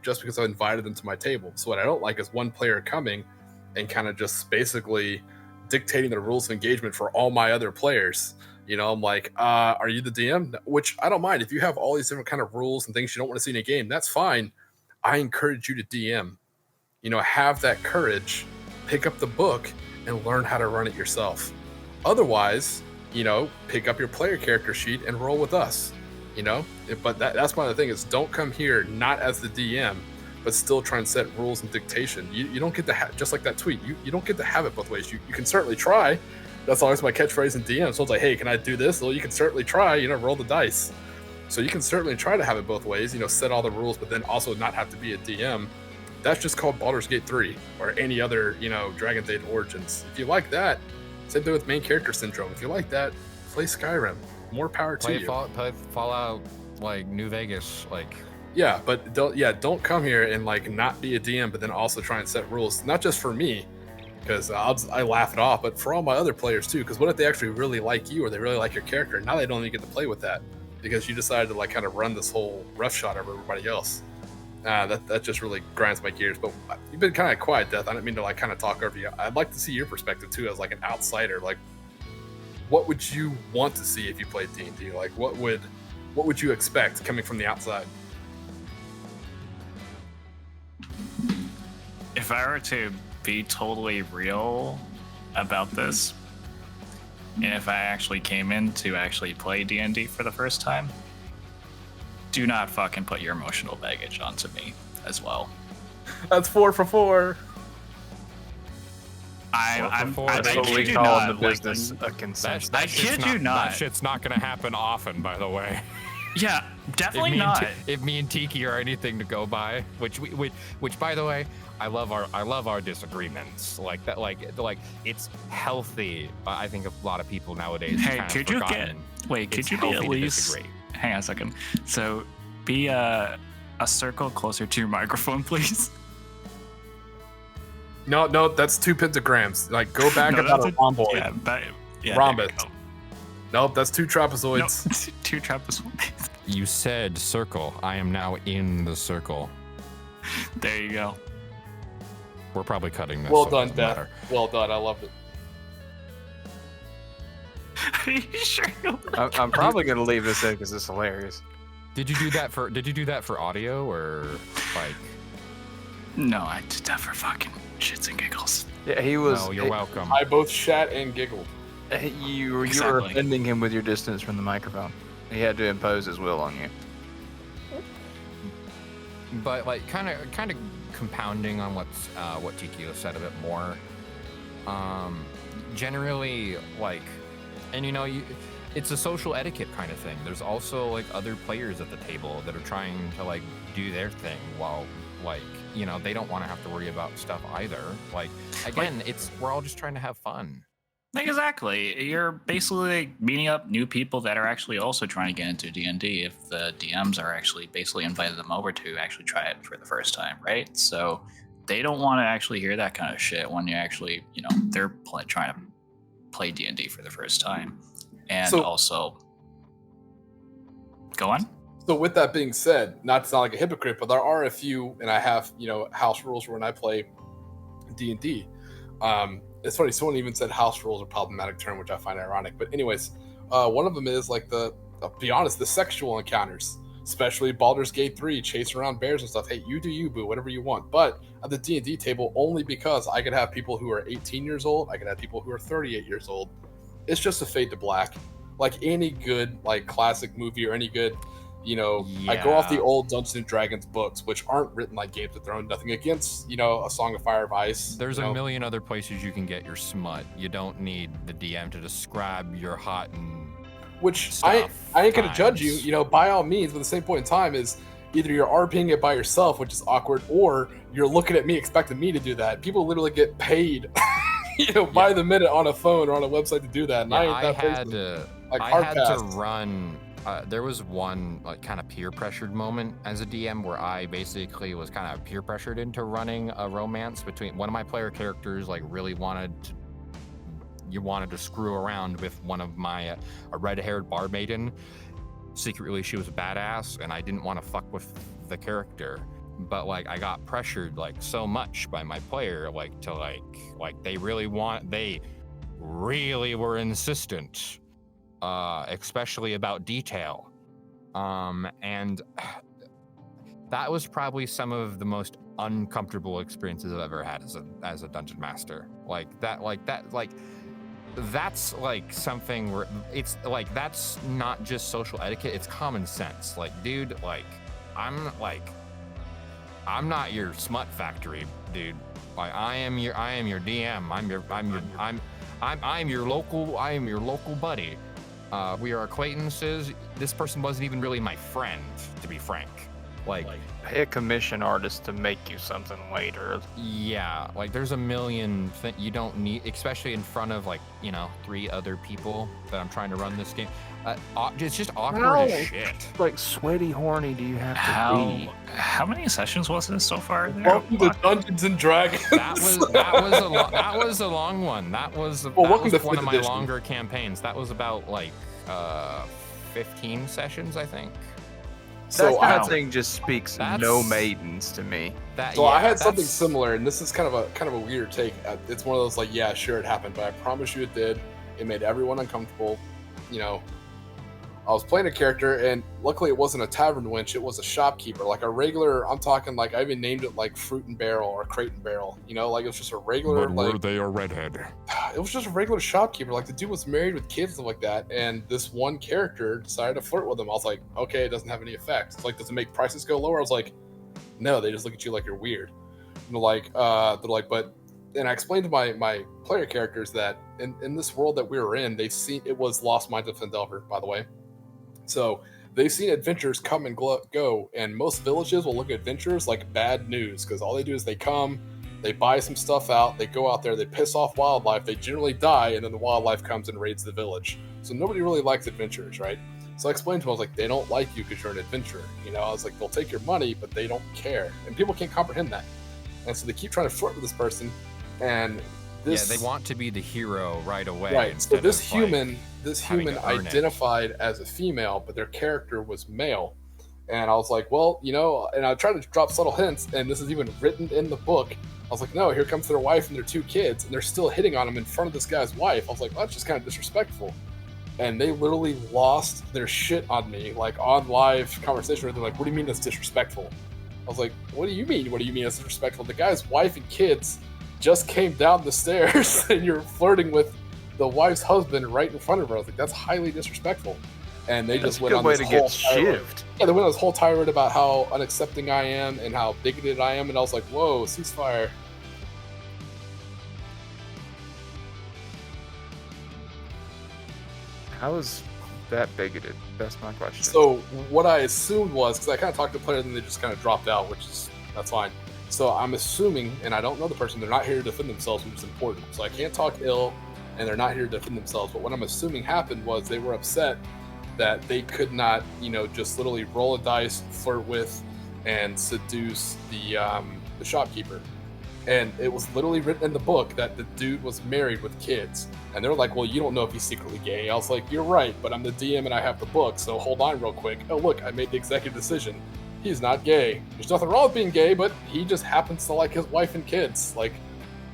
just because I invited them to my table. So what I don't like is one player coming and kind of just basically dictating the rules of engagement for all my other players. You know, I'm like, are you the DM? Which I don't mind. If you have all these different kind of rules and things you don't want to see in a game, that's fine. I encourage you to DM. You know, have that courage, pick up the book and learn how to run it yourself. Otherwise, you know, pick up your player character sheet and roll with us. You know, but that's one of the things is don't come here not as the DM, but still try and set rules and dictation. You don't get to have, just like that tweet, you don't get to have it both ways. You can certainly try. That's always my catchphrase in DM. So it's like, hey, can I do this? Well, you can certainly try, you know, roll the dice. So you can certainly try to have it both ways, you know, set all the rules, but then also not have to be a DM. That's just called Baldur's Gate 3 or any other, you know, Dragon's Age Origins. If you like that, same thing with main character syndrome. If you like that, play Skyrim. More power to you. Play Fallout, like New Vegas, like. Yeah, but don't come here and like not be a DM, but then also try and set rules. Not just for me, because I laugh it off, but for all my other players too. Because what if they actually really like you or they really like your character? Now they don't even get to play with that because you decided to like kind of run this whole roughshod over everybody else. That just really grinds my gears. But you've been kind of quiet, Death. I didn't mean to like kind of talk over you. I'd like to see your perspective too, as like an outsider. Like, what would you want to see if you played D&D? Like, what would you expect coming from the outside? If I were to be totally real about this, and if I actually came in to actually play D&D for the first time, do not fucking put your emotional baggage onto me as well. That's 4 for 4. I That's what we call in the business a concession. I kid you not. That shit's not gonna happen often, by the way. Yeah, definitely not. If me and Tiki are anything to go by, which by the way, I love our disagreements. Like that, like it's healthy. I think a lot of people nowadays. Hey, could you be at least? Hang on a second. So, be a circle closer to your microphone, please. No, that's 2 pentagrams. Like, go back about a rhomboid. Yeah, rhombus. Nope, that's 2 trapezoids. No, 2 trapezoids. You said circle. I am now in the circle. There you go. We're probably cutting this. Well done, Beth. Well done. I loved it. Are you sure? I'm probably gonna leave this in because it's hilarious. Did you do that for audio or like? No, I did that for fucking shits and giggles. Yeah, he was. Oh, you're welcome. I both shat and giggled. You were offending him with your distance from the microphone. He had to impose his will on you. But like, kind of compounding on what Tiki said a bit more. Generally, like, and you know, it's a social etiquette kind of thing. There's also like other players at the table that are trying to like do their thing while like, you know, they don't want to have to worry about stuff either. Like, again, we're all just trying to have fun. Exactly. You're basically meeting up new people that are actually also trying to get into D&D if the DMs are actually basically invited them over to actually try it for the first time, right? So they don't want to actually hear that kind of shit when you actually, they're trying to play D&D for the first time. And also, go on. So with that being said, not to sound like a hypocrite, but there are a few, and I have, house rules when I play D&D. It's funny, someone even said house rules are a problematic term, which I find ironic. But anyways, one of them is like I'll be honest, the sexual encounters, especially Baldur's Gate 3, chasing around bears and stuff. Hey, you do you, boo, whatever you want. But at the D&D table, only because I could have people who are 18 years old, I could have people who are 38 years old. It's just a fade to black. Like any good, classic movie or any good, I go off the old Dungeons and Dragons books, which aren't written like Games of Thrones. Nothing against, A Song of Fire of Ice. There's a million other places you can get your smut. You don't need the DM to describe your hot and which stuff. I ain't gonna judge you. By all means. But at the same point in time is either you're RPing it by yourself, which is awkward, or you're looking at me expecting me to do that. People literally get paid, by the minute on a phone or on a website to do that. And I had to run. There was one kind of peer pressured moment as a DM where I basically was kind of peer pressured into running a romance between one of my player characters. Really wanted to screw around with one of my a red-haired bar maiden. Secretly, she was a badass, and I didn't want to fuck with the character. But I got pressured so much by my player to they really were insistent. Especially about detail. And that was probably some of the most uncomfortable experiences I've ever had as a dungeon master. That's something where it's that's not just social etiquette, it's common sense. Dude, I'm not your smut factory, dude. I am your DM. I'm your local buddy. We are acquaintances. This person wasn't even really my friend, to be frank. Pay a commission artist to make you something later. Yeah, there's a million you don't need, especially in front of 3 other people that I'm trying to run this game. It's just awkward as shit. Sweaty horny do you have to be? How many sessions was this so far? Welcome to Dungeons and Dragons. That was a long one. That was one of my longer campaigns. That was about 15 sessions, I think. So that thing just speaks no maidens to me. I had something similar, and this is kind of a weird take. It's one of those yeah, sure it happened, but I promise you it did. It made everyone uncomfortable. I was playing a character, and luckily it wasn't a tavern wench, it was a shopkeeper, a regular, I'm talking I even named it Fruit and Barrel or Crate and Barrel, it was just a regular, but were they a redhead? It was just a regular shopkeeper, the dude was married with kids and stuff like that, and this one character decided to flirt with him. I was like, okay, it doesn't have any effect. It's does it make prices go lower? I was like, no, they just look at you like you're weird. And but, and I explained to my player characters that in this world that we were in, it was Lost Mines of Fendelver, by the way. So they've seen adventures come and go, and most villages will look at adventures like bad news, because all they do is they come, they buy some stuff out, they go out there, they piss off wildlife, they generally die, and then the wildlife comes and raids the village. So nobody really likes adventurers, right? So I explained to them, I was like, they don't like you because you're an adventurer. I was like, they'll take your money, but they don't care. And people can't comprehend that. And so they keep trying to flirt with this person, and they want to be the hero right away. Right. So this human identified as a female, but their character was male. And I was like, well, and I tried to drop subtle hints, and this is even written in the book. I was like, no, here comes their wife and their 2 kids, and they're still hitting on him in front of this guy's wife. I was like, well, that's just kind of disrespectful. And they literally lost their shit on me, on live conversation. They're like, what do you mean that's disrespectful? I was like, what do you mean? What do you mean that's disrespectful? The guy's wife and kids just came down the stairs, and you're flirting with the wife's husband right in front of her. I was like, that's highly disrespectful. And they just went on this whole tirade. Yeah, they went on this whole tirade about how unaccepting I am and how bigoted I am, and I was like, whoa, ceasefire. How is that bigoted? That's my question. So what I assumed was, because I kind of talked to players and they just kind of dropped out, that's fine. So I'm assuming, and I don't know the person, they're not here to defend themselves, which is important. So I can't talk ill, and they're not here to defend themselves. But what I'm assuming happened was they were upset that they could not, just literally roll a dice, flirt with, and seduce the shopkeeper. And it was literally written in the book that the dude was married with kids. And they're like, well, you don't know if he's secretly gay. I was like, you're right, but I'm the DM and I have the book, so hold on real quick. Oh, look, I made the executive decision. He's not gay. There's nothing wrong with being gay, but he just happens to like his wife and kids. Like,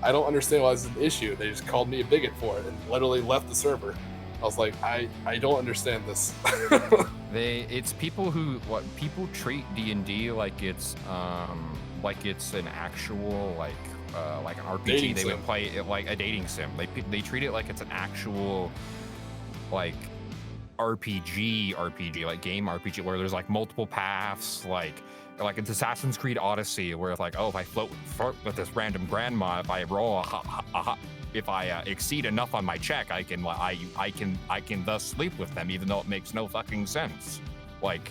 I don't understand why this is an issue. They just called me a bigot for it and literally left the server. I was like, I don't understand this. It's people who people treat D&D like it's an actual like an RPG. Dating they sim. would play it like a dating sim. They treat it like it's an actual like RPG, like game RPG, where there's like multiple paths, like it's Assassin's Creed Odyssey, where it's like, oh, if I float with this random grandma, if I roll if I exceed enough on my check, I can thus sleep with them, even though it makes no fucking sense. Like,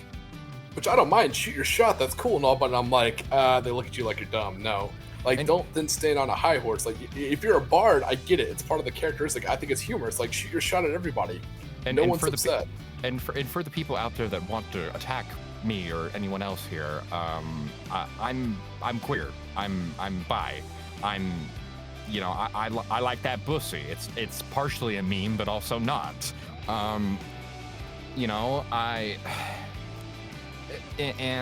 which I don't mind. Shoot your shot. That's cool and all, but I'm like, they look at you like you're dumb. No. Like, don't then stand on a high horse. Like, if you're a bard, I get it. It's part of the characteristic. I think it's humorous. Like, shoot your shot at everybody. And no one's upset. And for the people out there that want to attack me or anyone else here, I'm queer. I'm bi. I like that pussy. It's partially a meme, but also not. And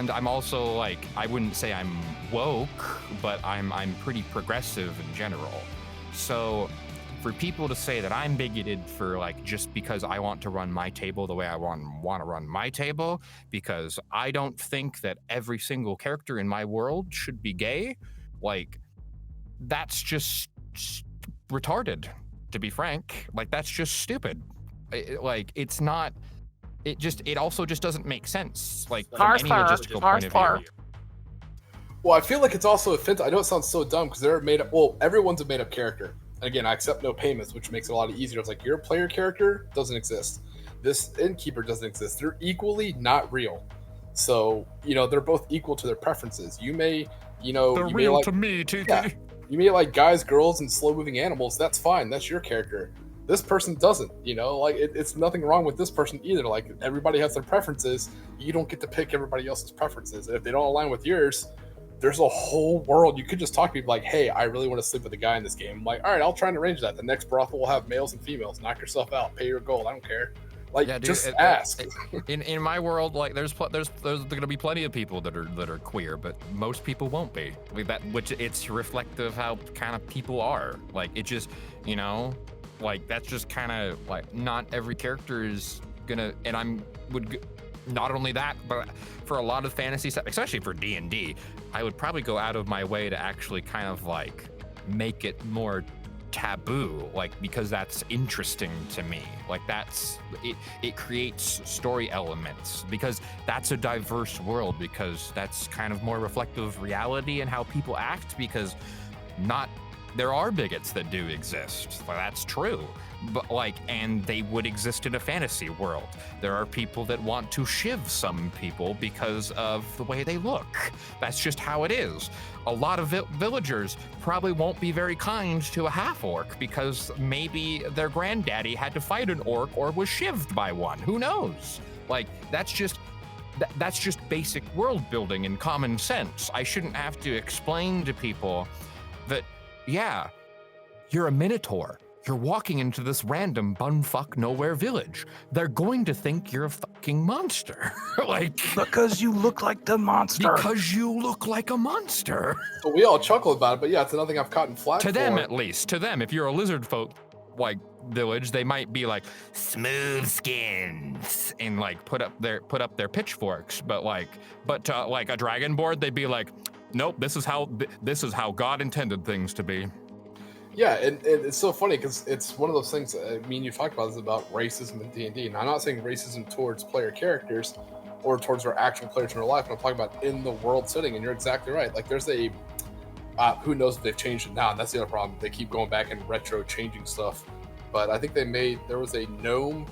I'm also like, I wouldn't say I'm woke, but I'm pretty progressive in general. So for people to say that I'm bigoted for like just because I want to run my table the way I want to run my table, because I don't think that every single character in my world should be gay, like that's just retarded, to be frank. Like that's just stupid. It's not. It also just doesn't make sense. Like from any logistical point of view. Well, I feel like it's also offensive. I know it sounds so dumb because they're made up. Well, everyone's a made up character. And again, I accept no payments, which makes it a lot easier. It's like your player character doesn't exist. This innkeeper doesn't exist. They're equally not real. So, they're both equal to their preferences. You may, they're real to me, Tiki. Yeah, you may like guys, girls, and slow moving animals. That's fine. That's your character. This person doesn't, it's nothing wrong with this person either. Like everybody has their preferences. You don't get to pick everybody else's preferences. And if they don't align with yours, there's a whole world. You could just talk to people like, hey, I really want to sleep with a guy in this game. I'm like, all right, I'll try and arrange that. The next brothel will have males and females. Knock yourself out. Pay your gold. I don't care. Like, yeah, dude, just ask. In my world, like, there's gonna be plenty of people that are queer, but most people won't be. Which it's reflective of how kind of people are. Like, it just, like that's just kind of like not every character is gonna. And not only that, but for a lot of fantasy stuff, especially for D&D, I would probably go out of my way to actually kind of like make it more taboo, like because that's interesting to me. Like it creates story elements because that's a diverse world, because that's kind of more reflective of reality and how people act, because there are bigots that do exist. Well, that's true. But and they would exist in a fantasy world. There are people that want to shiv some people because of the way they look. That's just how it is. A lot of villagers probably won't be very kind to a half-orc because maybe their granddaddy had to fight an orc or was shivved by one. Who knows? Like, that's just basic world building and common sense. I shouldn't have to explain to people that, yeah, you're a minotaur. You're walking into this random bumfuck nowhere village. They're going to think you're a fucking monster. Because you look like the monster. Because you look like a monster. So we all chuckle about it, but yeah, it's another thing I've caught in flack to them, at least. To them, if you're a lizard folk village, they might be like smooth skins and put up their pitchforks. But to a dragonborn, they'd be like, nope, this is how God intended things to be. Yeah, and it's so funny because it's one of those things. You've talked about this about racism in D&D, and I'm not saying racism towards player characters or towards our actual players in real life. But I'm talking about in the world setting, and you're exactly right. Like, there's a who knows if they've changed it now, and that's the other problem. They keep going back and retro changing stuff. But I think there was a gnome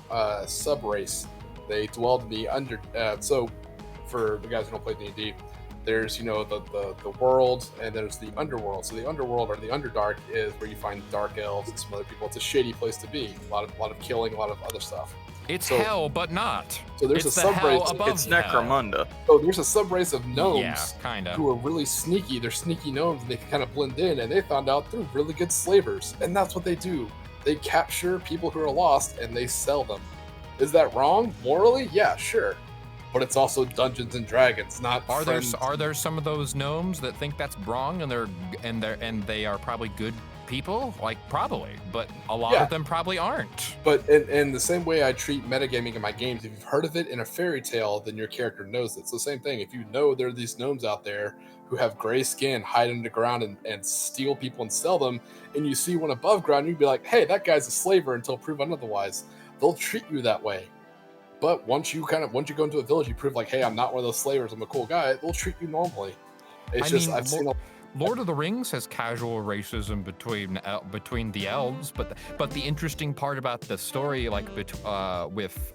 sub race. They dwelled in the under. So for the guys who don't play D&D. There's, the world, and there's the underworld. So the underworld, or the Underdark, is where you find dark elves and some other people. It's a shady place to be. A lot of killing, a lot of other stuff. It's hell, but not. So there's it's a the hell subrace. above It's hell. Necromunda. So there's a subrace of gnomes Yeah, kinda. who are really sneaky. They're sneaky gnomes, and they can kind of blend in. And they found out they're really good slavers, and that's what they do. They capture people who are lost and they sell them. Is that wrong morally? Yeah, sure. But it's also Dungeons and Dragons, not. Are there some of those gnomes that think that's wrong and they are probably good people? Like, probably, but a lot of them probably aren't. But in the same way I treat metagaming in my games, if you've heard of it in a fairy tale, then your character knows it. It's the same thing. If you know there are these gnomes out there who have gray skin, hide underground, and steal people and sell them, and you see one above ground, you'd be like, hey, that guy's a slaver until proven otherwise. They'll treat you that way. But once you go into a village, you prove like, hey, I'm not one of those slavers, I'm a cool guy, they'll treat you normally. I've seen Lord of the Rings has casual racism between the elves, but the interesting part about the story, like with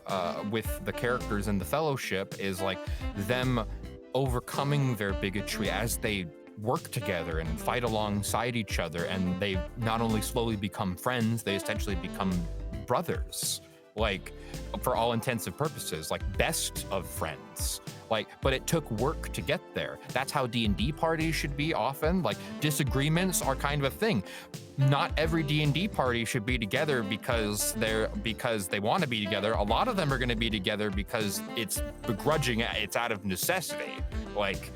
the characters in the Fellowship, is like them overcoming their bigotry as they work together and fight alongside each other, and they not only slowly become friends, they essentially become brothers, like for all intents and purposes, like best of friends. Like, but it took work to get there. That's how D&D parties should be often. Like, disagreements are kind of a thing. Not every D&D party should be together because they want to be together. A lot of them are going to be together because it's begrudging, it's out of necessity. Like,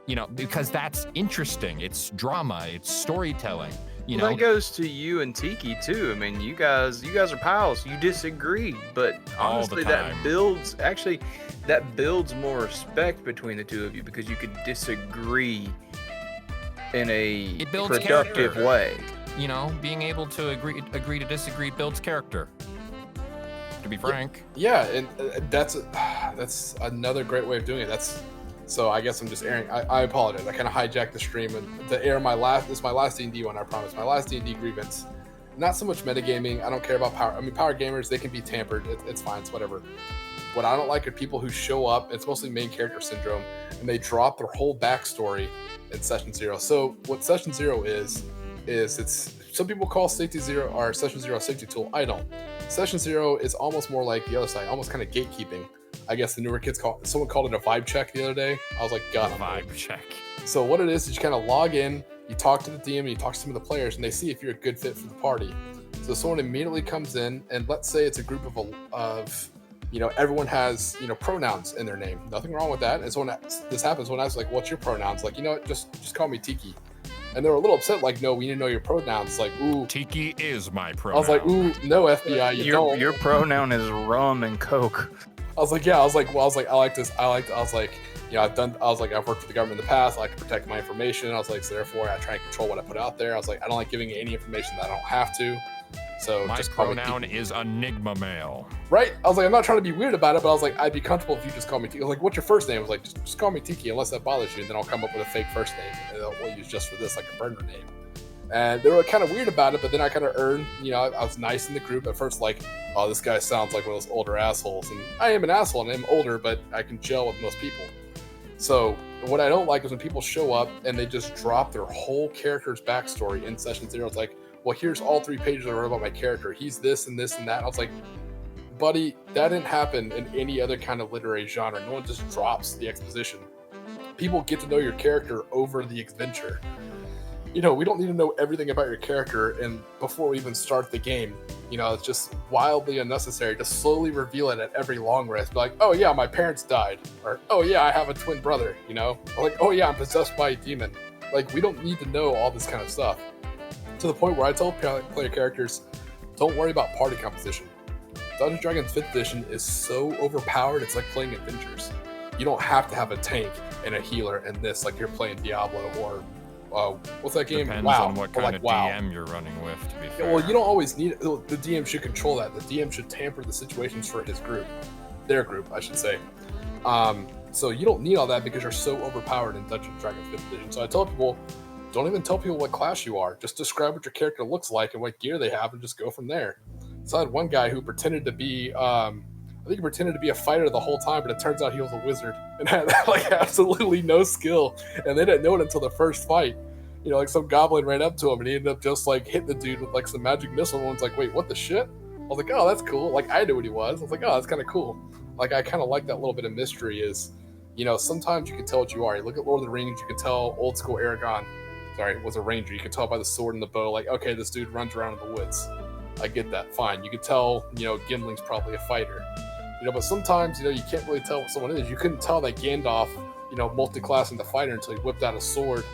you know, because that's interesting. It's drama, it's storytelling. You know, that goes to you and Tiki too. I mean, you guys are pals. You disagree, but honestly, that builds more respect between the two of you because you could disagree in a productive way. You know, being able to agree to disagree builds character. To be frank. Yeah, and that's another great way of doing it. So I guess I'm just airing. I apologize. I kind of hijacked the stream and to air this is my last D&D one. I promise. My last D&D grievance. Not so much metagaming. I don't care about power. I mean, power gamers, they can be tampered. It's fine. It's whatever. What I don't like are people who show up. It's mostly main character syndrome, and they drop their whole backstory in session 0. So what session 0 is it's some people call session 0 a safety tool. I don't. Session 0 is almost more like the other side, almost kind of gatekeeping. I guess the newer kids someone called it a vibe check the other day. I was like, God, vibe check. So what it is you kind of log in, you talk to the DM, and you talk to some of the players, and they see if you're a good fit for the party. So someone immediately comes in, and let's say it's a group of everyone has, pronouns in their name. Nothing wrong with that. And so when this happens, when I was like, what's your pronouns? Like, just call me Tiki. And they were a little upset, like, no, we need to know your pronouns. Like, ooh. Tiki is my pronoun. I was like, ooh, no, FBI, you don't. Your pronoun is rum and coke. I was like, yeah, I was like, I like this. I've worked for the government in the past. I like to protect my information. I was like, so therefore I try and control what I put out there. I was like, I don't like giving any information that I don't have to. So my just pronoun is Enigma Male. Right? I was like, I'm not trying to be weird about it, but I was like, I'd be comfortable if you just call me Tiki. I was like, what's your first name? I was like, just call me Tiki unless that bothers you, and then I'll come up with a fake first name and we'll use just for this, like a burner name. And they were kind of weird about it, but then I kind of earned, I was nice in the group at first, like, oh, this guy sounds like one of those older assholes. And I am an asshole and I'm older, but I can gel with most people. So what I don't like is when people show up and they just drop their whole character's backstory in session 0. It's like, well, here's all 3 pages I wrote about my character. He's this and this and that. And I was like, buddy, that didn't happen in any other kind of literary genre. No one just drops the exposition. People get to know your character over the adventure. We don't need to know everything about your character and before we even start the game. It's just wildly unnecessary to slowly reveal it at every long rest. Be like, oh yeah, my parents died. Or, oh yeah, I have a twin brother, Or like, oh yeah, I'm possessed by a demon. Like, we don't need to know all this kind of stuff. To the point where I tell player characters, don't worry about party composition. Dungeons & Dragons 5th edition is so overpowered, it's like playing Avengers. You don't have to have a tank and a healer and this like you're playing Diablo or what's that game? Depends WoW. on what kind of DM you're running with, to be fair. Yeah, well, you don't always need it. The DM should control that. The DM should tamper the situations for his group. Their group, I should say. So you don't need all that because you're so overpowered in Dungeons & Dragons 5th edition. So I tell people, don't even tell people what class you are. Just describe what your character looks like and what gear they have and just go from there. So I had one guy who pretended to be, I think he pretended to be a fighter the whole time, but it turns out he was a wizard and had like absolutely no skill. And they didn't know it until the first fight. Like some goblin ran up to him and he ended up just like hitting the dude with like some magic missile. And one's like, wait, what the shit? was like, oh, that's cool. Like, I knew what he was. I was like, oh, that's kind of cool. Like, I kind of like that little bit of mystery is, sometimes you can tell what you are. You look at Lord of the Rings, you can tell old school Aragorn, was a ranger. You can tell by the sword and the bow, like, okay, this dude runs around in the woods. I get that, fine. You can tell, Gimli's probably a fighter. But sometimes, you can't really tell what someone is. You couldn't tell that Gandalf, multi-classing the fighter until he whipped out a sword,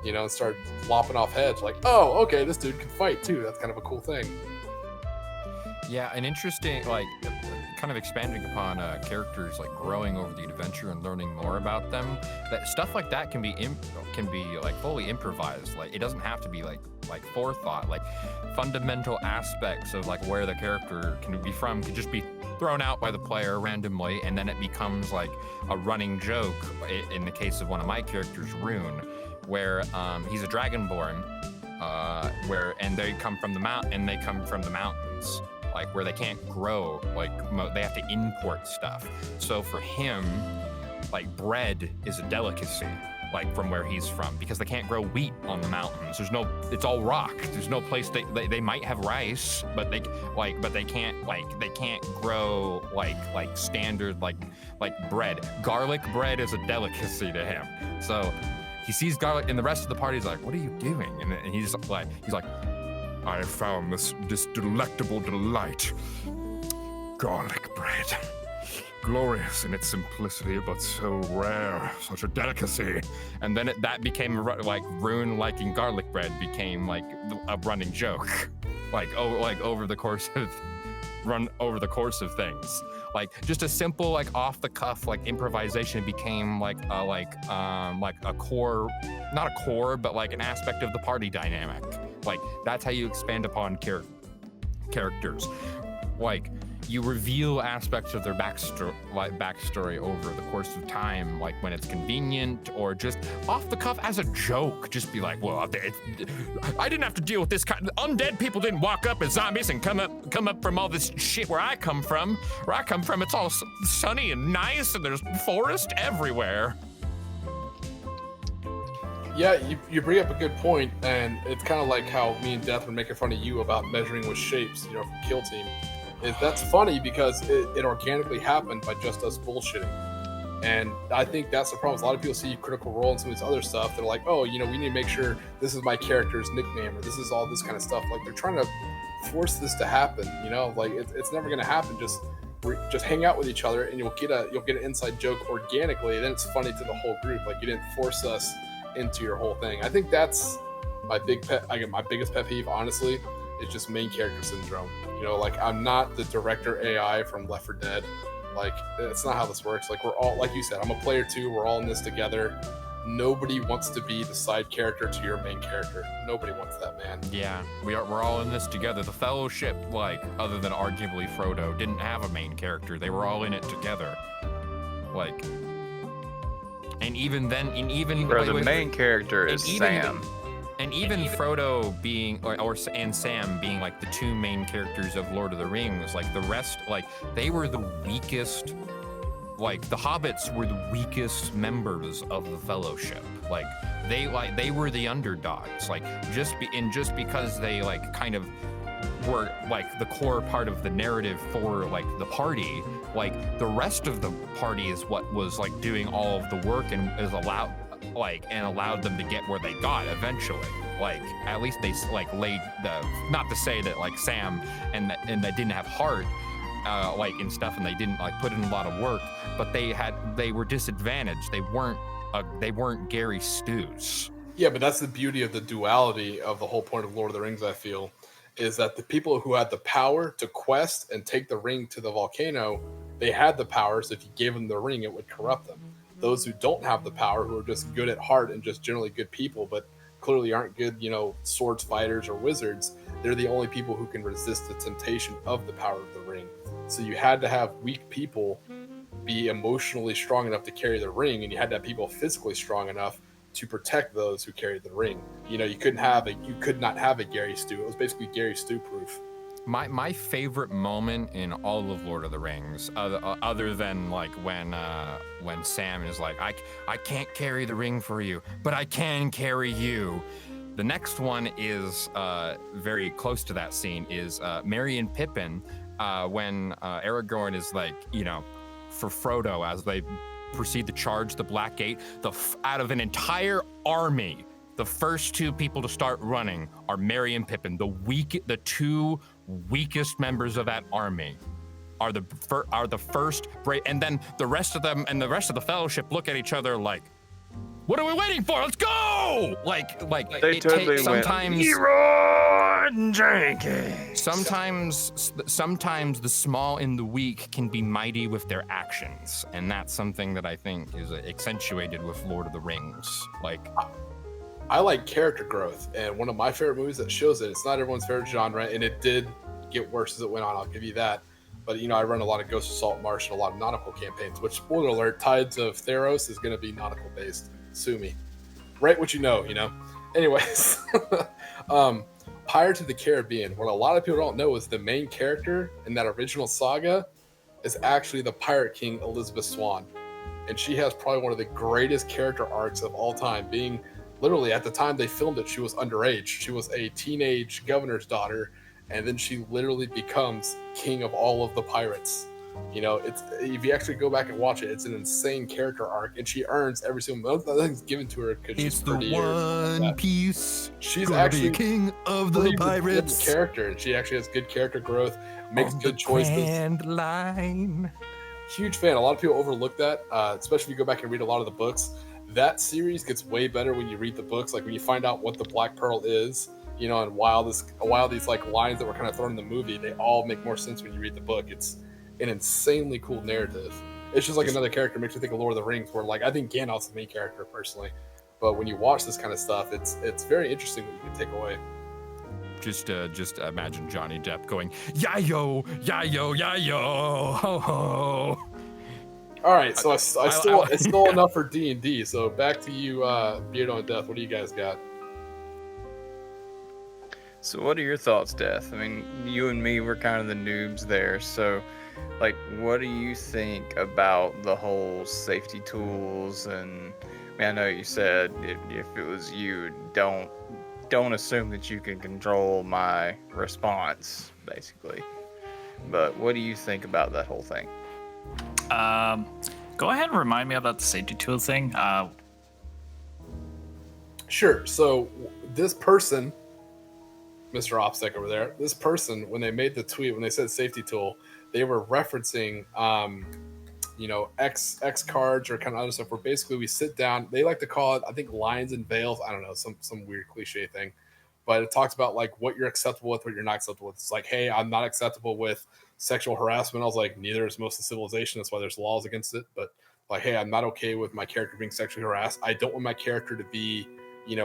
and started lopping off heads. Like, oh, okay, this dude can fight too. That's kind of a cool thing. Yeah, an interesting, kind of expanding upon characters like growing over the adventure and learning more about them. That stuff like that can be fully improvised. Like, it doesn't have to be like forethought. Like, fundamental aspects of like where the character can be from could just be thrown out by the player randomly, and then it becomes like a running joke. In the case of one of my characters, Rune, where he's a dragonborn, and they come from the mountains. Like, where they can't grow, they have to import stuff. So for him, like, bread is a delicacy, like, from where he's from, because they can't grow wheat on the mountains. It's all rock. There's no place they might have rice, but they can't grow like standard like bread. Garlic bread is a delicacy to him. So he sees garlic, and the rest of the party's like, "What are you doing?" And he's like. I have found this delectable delight. Garlic bread. Glorious in its simplicity, but so rare, such a delicacy. And then that became Rune liking garlic bread became like a running joke, over the course of things. Like, just a simple off the cuff improvisation became a core, not a core, but an aspect of the party dynamic. Like, that's how you expand upon characters. Like, you reveal aspects of their backstory over the course of time, like when it's convenient, or just off the cuff as a joke. Just be like, well, I didn't have to deal with this kind. Undead people didn't walk up as zombies and come up from all this shit where I come from. Where I come from, it's all sunny and nice, and there's forest everywhere. Yeah, you bring up a good point, and it's kind of like how me and Death were making fun of you about measuring with shapes, from Kill Team. That's funny because it organically happened by just us bullshitting. And I think that's the problem. A lot of people see Critical Role and some of this other stuff. They're like, oh, we need to make sure this is my character's nickname, or this is all this kind of stuff. Like, they're trying to force this to happen, it's never going to happen. Just hang out with each other, and you'll get an inside joke organically. Then it's funny to the whole group. Like, you didn't force us into your whole thing. I think that's my biggest pet peeve, honestly, is just main character syndrome. I'm not the director AI from Left 4 Dead. Like, it's not how this works. Like, we're all, like you said, I'm a player too. We're all in this together. Nobody wants to be the side character to your main character. Nobody wants that, man. Yeah, we're all in this together. The Fellowship, other than arguably Frodo, didn't have a main character. They were all in it together. And even then, the main character is Sam. And even Frodo being, and Sam being the two main characters of Lord of the Rings, the rest, they were the weakest. The hobbits were the weakest members of the Fellowship. They were the underdogs. Just because they kind of were the core part of the narrative for the party. The rest of the party is what was doing all of the work and is allowed them to get where they got eventually. At least they laid the, not to say that Sam and they didn't have heart and stuff, and they didn't put in a lot of work, but they were disadvantaged. They weren't Gary Stews. Yeah, but that's the beauty of the duality of the whole point of Lord of the Rings, I feel, is that the people who had the power to quest and take the ring to the volcano, they had the power, so if you gave them the ring, it would corrupt them. Those who don't have the power, who are just good at heart and just generally good people, but clearly aren't good, swords fighters or wizards, they're the only people who can resist the temptation of the power of the ring. So you had to have weak people be emotionally strong enough to carry the ring, and you had to have people physically strong enough to protect those who carried the ring. You could not have a Gary Stew. It was basically Gary Stew proof. My favorite moment in all of Lord of the Rings, other than when Sam is I can't carry the ring for you, but I can carry you. The next one is very close to that scene, is Merry and Pippin when Aragorn is like, for Frodo as they proceed to charge the Black Gate, out of an entire army, the first two people to start running are Merry and Pippin. The two weakest members of that army are the first brave, and then the rest of them and the rest of the Fellowship look at each other like, what are we waiting for? Let's go! Like they it totally takes sometimes. Sometimes the small and the weak can be mighty with their actions, and that's something that I think is accentuated with Lord of the Rings. Like, I like character growth, and one of my favorite movies that shows it. It's not everyone's favorite genre, and it did get worse as it went on. I'll give you that. But I run a lot of Ghost of Salt Marsh and a lot of nautical campaigns. Which, spoiler alert, Tides of Theros is going to be nautical based. Sue me. Write what you know. Anyways, Pirates of the Caribbean. What a lot of people don't know is the main character in that original saga is actually the Pirate King Elizabeth Swann, and she has probably one of the greatest character arcs of all time. Being literally at the time they filmed it, she was underage. She was a teenage governor's daughter, and then she literally becomes king of all of the pirates. It's, if you actually go back and watch it, it's an insane character arc, and she earns every single nothing's given to her because she's pretty. It's the One Piece. She's actually king of the pirates. Character, and she actually has good character growth, makes good choices. Grand line. Huge fan. A lot of people overlook that, especially if you go back and read a lot of the books. That series gets way better when you read the books. Like when you find out what the Black Pearl is, and while these like lines that were kind of thrown in the movie, they all make more sense when you read the book. It's an insanely cool narrative. It's just like another character. Makes me think of Lord of the Rings, where like I think Gandalf's the main character personally, but when you watch this kind of stuff, it's very interesting what you can take away. Just imagine Johnny Depp going, "Yayo, yayo, yayo, ho ho." All right, so I stole enough for D&D. So back to you, Beardo and Death. What do you guys got? So what are your thoughts, Death? I mean, you and me, we're kind of the noobs there. So, like, what do you think about the whole safety tools? And I know you said if it was you, don't assume that you can control my response, basically. But what do you think about that whole thing? Go ahead and remind me about the safety tool thing. Sure. So this person, Mr. OPSEC over there, this person, when they made the tweet, when they said safety tool, they were referencing, X cards or kind of other stuff where basically we sit down. They like to call it, I think, lines and veils. I don't know, some weird cliche thing. But it talks about like what you're acceptable with, what you're not acceptable with. It's like, hey, I'm not acceptable with sexual harassment. I was like, neither is most of civilization. That's why there's laws against it. But like, hey, I'm not okay with my character being sexually harassed. I don't want my character to be,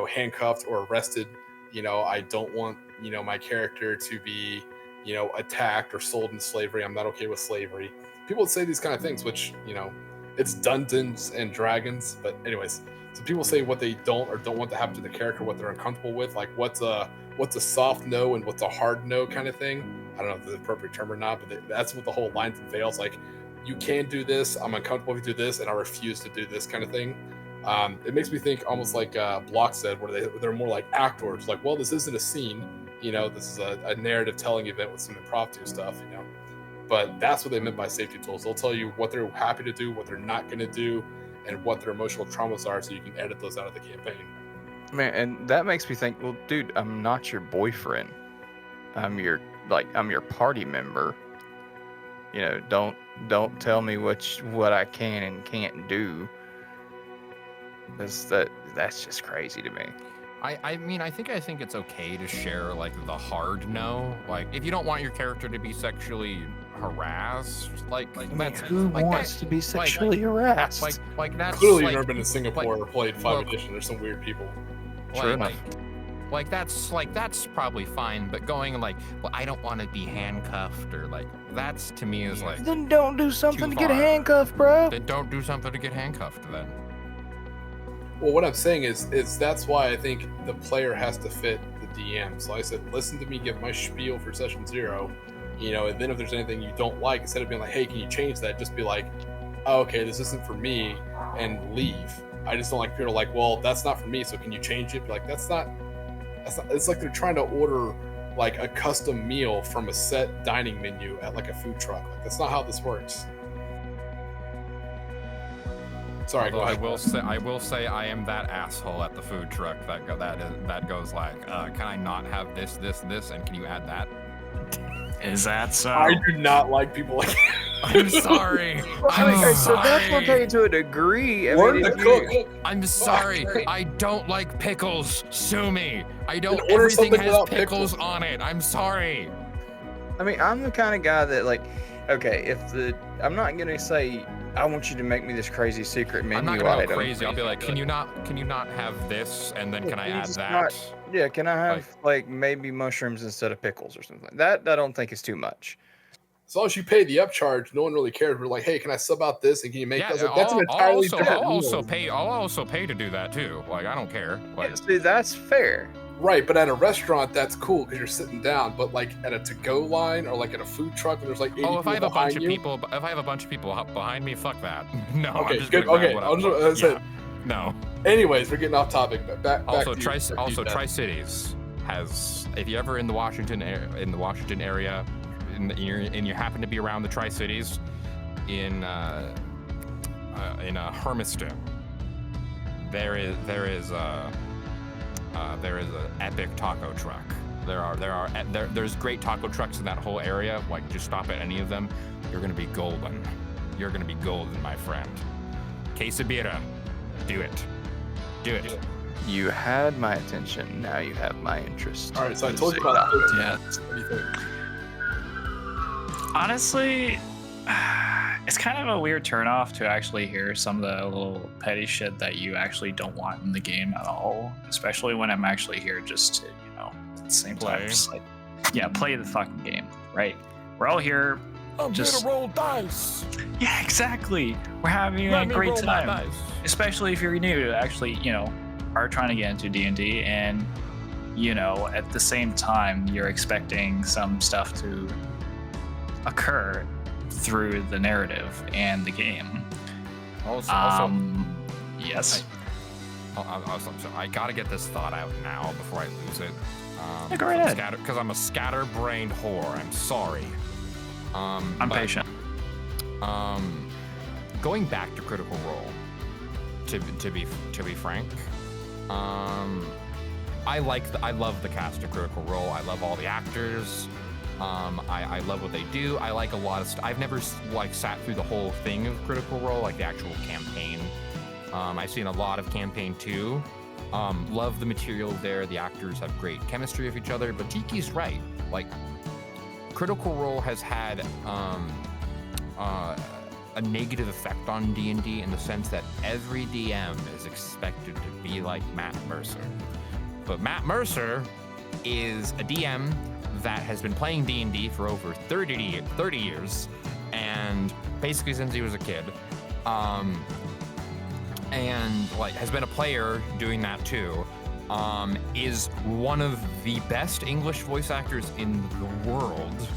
handcuffed or arrested. I don't want, my character to be, attacked or sold into slavery. I'm not okay with slavery. People would say these kind of things, which, it's Dungeons and Dragons. But anyways, so people say what they don't or don't want to happen to the character, what they're uncomfortable with, like what's a soft no and what's a hard no kind of thing. I don't know if it's the appropriate term or not, but that's what the whole lines and veils, like, you can do this, I'm uncomfortable if you do this, and I refuse to do this kind of thing. It makes me think almost like Block said, where they're more like actors, like, well, this isn't a scene, this is a narrative telling event with some impromptu stuff, but that's what they meant by safety tools. They'll tell you what they're happy to do, what they're not going to do, and what their emotional traumas are, so you can edit those out of the campaign. Man, and that makes me think, well, dude, I'm not your boyfriend. I'm your party member. Don't tell me what I can and can't do. That's just crazy to me. I think it's okay to share like the hard no. Like if you don't want your character to be sexually harassed, like that's who wants to be sexually harassed? Like that's clearly you've never been to Singapore or played 5th edition. There's some weird people. True enough. That's probably fine, but going like, well, I don't want to be handcuffed, or like, that's to me is like, then don't do something to get handcuffed, bro. Then don't do something to get handcuffed then. Well, what I'm saying is that's why I think the player has to fit the DM. So I said, listen to me give my spiel for session 0, and then if there's anything you don't like, instead of being like, hey, can you change that? Just be like, oh, okay, this isn't for me, and leave. I just don't like people like, well, that's not for me, so can you change it? Be like, that's not. It's like they're trying to order like a custom meal from a set dining menu at like a food truck. Like, that's not how this works. Sorry, Although go ahead. I will say I am that asshole at the food truck that goes like, can I not have this, and can you add that? Is that so? I do not like people like I'm sorry. So that's okay to a degree. I'm sorry. I don't like pickles. Sue me. I don't. Order Everything something has without pickles pickles. on it. I'm sorry. I mean, I'm the kind of guy that like, okay, I'm not gonna say I want you to make me this crazy secret menu I'm not gonna item. go crazy. I'll be like, can you not have this, and then can I add that? Yeah, can I have like maybe mushrooms instead of pickles or something? That I don't think is too much. As long as you pay the upcharge, no one really cares. We're like, hey, can I sub out this and can you make that? Like, that's an entirely different I'll also meal. I'll also pay to do that too. Like, I don't care. Like, See, that's fair. Right, but at a restaurant, that's cool because you're sitting down. But like at a to-go line or like at a food truck, and there's like 80 if I have a bunch of people. if I have a bunch of people behind me, fuck that. No. Okay, I'm just good. gonna Okay, grab I'll what just no. Anyways, we're getting off topic. But back Also, to you, Tri-Cities has. If you're ever in the Washington area, and you happen to be around the Tri-Cities, in Hermiston, there is an epic taco truck. There's great taco trucks in that whole area. Like, just stop at any of them, you're gonna be golden. You're gonna be golden, my friend. Quesabirra, do it. You had my attention. Now you have my interest. All right, so I told you about that. Yeah. What do you think? Honestly, it's kind of a weird turnoff to actually hear some of the little petty shit that you actually don't want in the game at all. Especially when I'm actually here just to, at the same time, just like, play the fucking game, right? We're all here. I'm just gonna roll dice. Yeah, exactly. We're having a great time. Especially if you're new to actually, are trying to get into D&D, and at the same time you're expecting some stuff to occur through the narrative and the game. Yes. I gotta get this thought out now before I lose it. Go ahead. Because I'm a scatterbrained whore. I'm sorry. I'm patient. Going back to Critical Role, to be frank, I love the cast of Critical Role. I love all the actors. I love what they do. I like a lot of stuff. I've never sat through the whole thing of Critical Role, like the actual campaign. I've seen a lot of campaign 2. Love the material there. The actors have great chemistry with each other. But Tiki's right. Like, Critical Role has had a negative effect on D&D in the sense that every DM is expected to be like Matt Mercer. But Matt Mercer is a DM that has been playing D&D for over 30 years, and basically since he was a kid, and has been a player doing that too, is one of the best English voice actors in the world,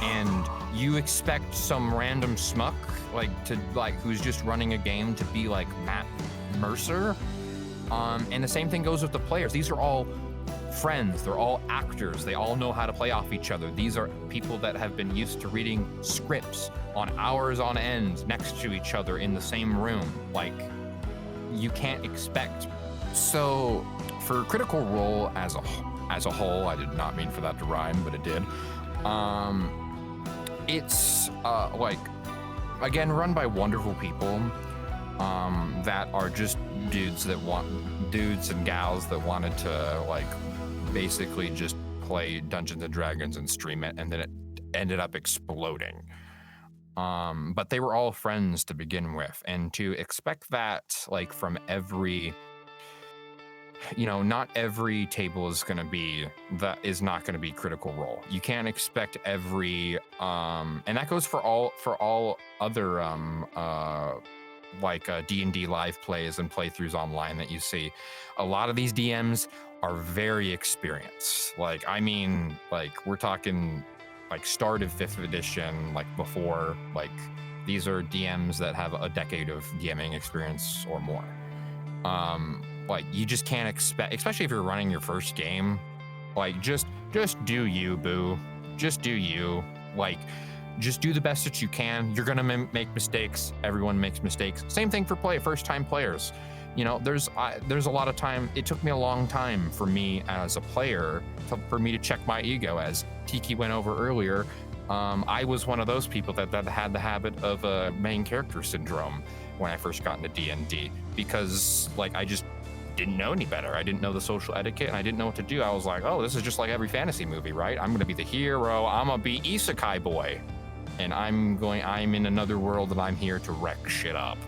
and you expect some random schmuck who's just running a game to be like Matt Mercer, and the same thing goes with the players. These are all friends, they're all actors, they all know how to play off each other. These are people that have been used to reading scripts on hours on end next to each other in the same room. Like, you can't expect. So for Critical Role as a whole, I did not mean for that to rhyme, but it did. It's again, run by wonderful people that are just dudes and gals that wanted to basically just play Dungeons and Dragons and stream it, and then it ended up exploding. But they were all friends to begin with, and to expect that from every, not every table is not going to be Critical Role. You can't expect every, and that goes for all other D&D live plays and playthroughs online that you see. A lot of these DMs are very experienced. We're talking start of 5th edition, before, these are DMs that have a decade of DMing experience or more. You just can't expect, especially if you're running your first game, Like, just do you, boo. Just do you. Like, just do the best that you can. You're gonna make mistakes. Everyone makes mistakes. Same thing for first-time players. You know, there's a lot of time. It took me a long time for me as a player for me to check my ego. As Tiki went over earlier, I was one of those people that had the habit of main character syndrome when I first got into D&D, because like I just didn't know any better. I didn't know the social etiquette, and I didn't know what to do. I was like, oh, this is just like every fantasy movie, right? I'm gonna be the hero. I'm gonna be Isekai boy, and I'm in another world, and I'm here to wreck shit up.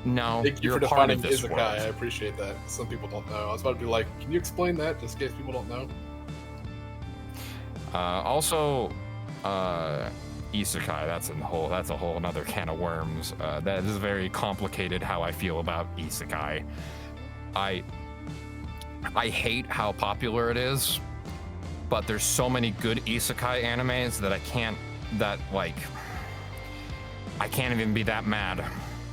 No, thank you you're for a part of defining this Isekai. world. I appreciate that. Some people don't know. I was about to be like, can you explain that, just in case people don't know? Also, Isekai. That's a whole another can of worms. That is very complicated. How I feel about Isekai. I hate how popular it is, but there's so many good Isekai animes that I can't even be that mad.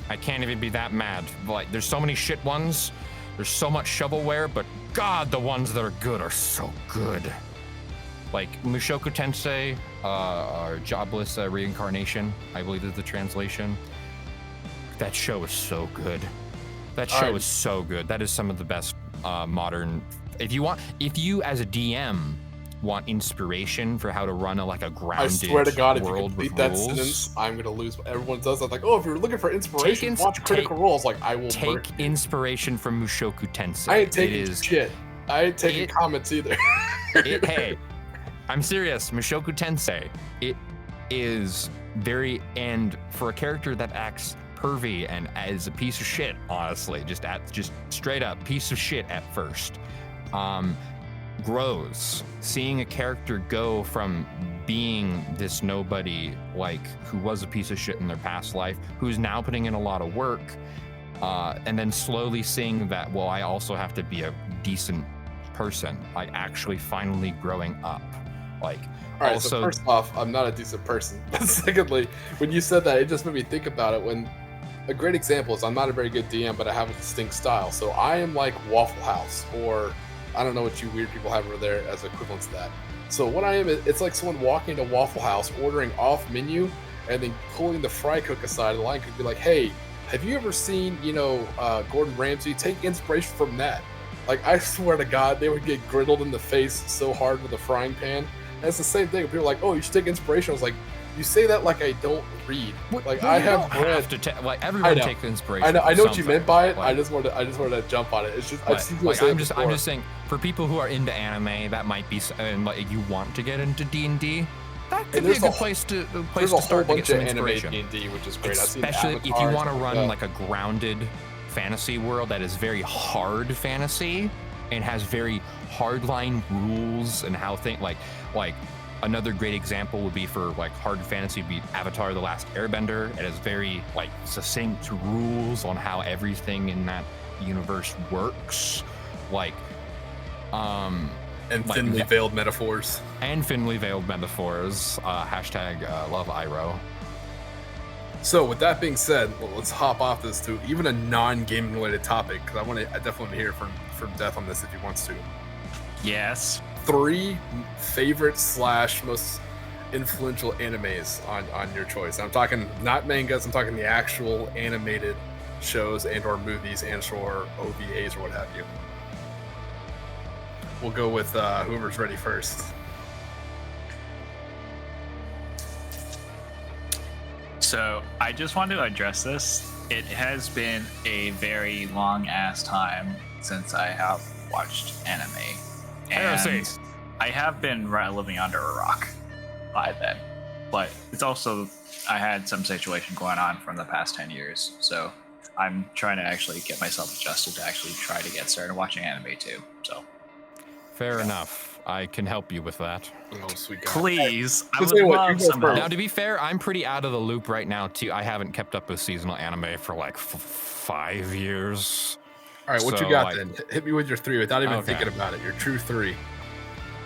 I can't even be that mad. Like, there's so many shit ones. There's so much shovelware, but God, the ones that are good are so good. Like Mushoku Tensei, or Jobless Reincarnation, I believe is the translation. That show is so good. That show is so good. That is some of the best modern. If you as a DM want inspiration for how to run a grounded I swear to God, if you world complete with that rules, sentence, I'm gonna lose. Everyone does that. Like, oh, if you're looking for inspiration, watch Critical Roles. Like, I will take inspiration from Mushoku Tensei. I ain't taking shit. I ain't taking comments either. Hey, I'm serious. Mushoku Tensei. It is very, and for a character that acts pervy and as a piece of shit, honestly, just straight up piece of shit at first, grows. Seeing a character go from being this nobody, who was a piece of shit in their past life, who's now putting in a lot of work, and then slowly seeing that, well, I also have to be a decent person, actually finally growing up. All right, also, so first off, I'm not a decent person. Secondly, when you said that, it just made me think about it. When a great example is, I'm not a very good DM, but I have a distinct style. So I am like Waffle House, or I don't know what you weird people have over there as equivalents to that. So what I am, it's like someone walking into Waffle House, ordering off menu, and then pulling the fry cook aside. The line could be like, hey, have you ever seen, Gordon Ramsay? Take inspiration from that. I swear to God, they would get griddled in the face so hard with a frying pan. And it's the same thing. People are like, oh, you should take inspiration. I was like, you say that like I don't read. I have read. Everyone takes inspiration. I know what you meant by it. I just wanted to jump on it. It's just I'm just saying, for people who are into anime, that might be, and you want to get into D&D, that could be a good place to start to get some inspiration. D&D, which is great. Especially if you want to run a grounded fantasy world that is very hard fantasy and has very hardline rules and how things like another great example would be for hard fantasy would be Avatar: The Last Airbender. It has very succinct rules on how everything in that universe works, and thinly veiled metaphors. Hashtag love Iroh. So with that being said, let's hop off this to even a non-gaming related topic, because I definitely want to hear from Death on this if he wants to. Yes. 3 favorite / most influential animes on your choice. I'm talking not mangas, I'm talking the actual animated shows and or movies and or OVAs or what have you. We'll go with whoever's ready first. So I just want to address this. It has been a very long ass time since I have watched anime. And I have been living under a rock by then. But it's also, I had some situation going on from the past 10 years. So I'm trying to actually get myself adjusted to actually try to get started watching anime too. So fair enough. I can help you with that. Oh, sweet God. Please. I would love some help. Now, to be fair, I'm pretty out of the loop right now, too. I haven't kept up with seasonal anime for 5 years. All right, what you got then? Hit me with your 3 without even thinking about it. Your true 3.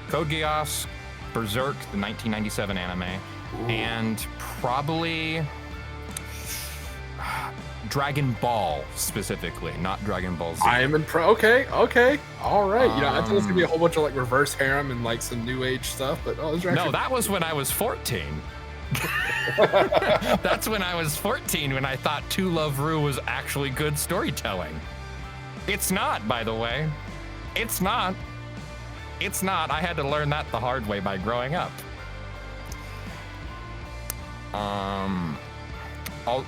Code Geass, Berserk, the 1997 anime, and probably Dragon Ball specifically, not Dragon Ball Z. I am okay, all right. I thought it was gonna be a whole bunch of like reverse harem and like some new age stuff, but no, that was when I was 14. That's when I was 14 when I thought To Love Ru was actually good storytelling. It's not, by the way. It's not. I had to learn that the hard way by growing up.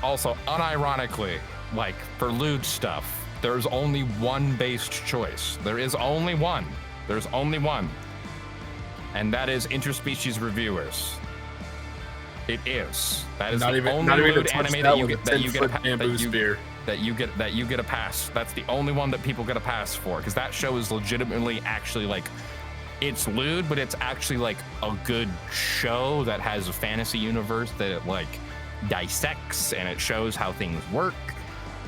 Also, unironically, like for lewd stuff, there's only one based choice. There is only one. There's only one. And that is interspecies reviewers. It is. That is the only lewd anime that you get a pass. That's the only one that people get a pass for, because that show is legitimately actually like, it's lewd, but it's actually like a good show that has a fantasy universe that it like dissects and it shows how things work.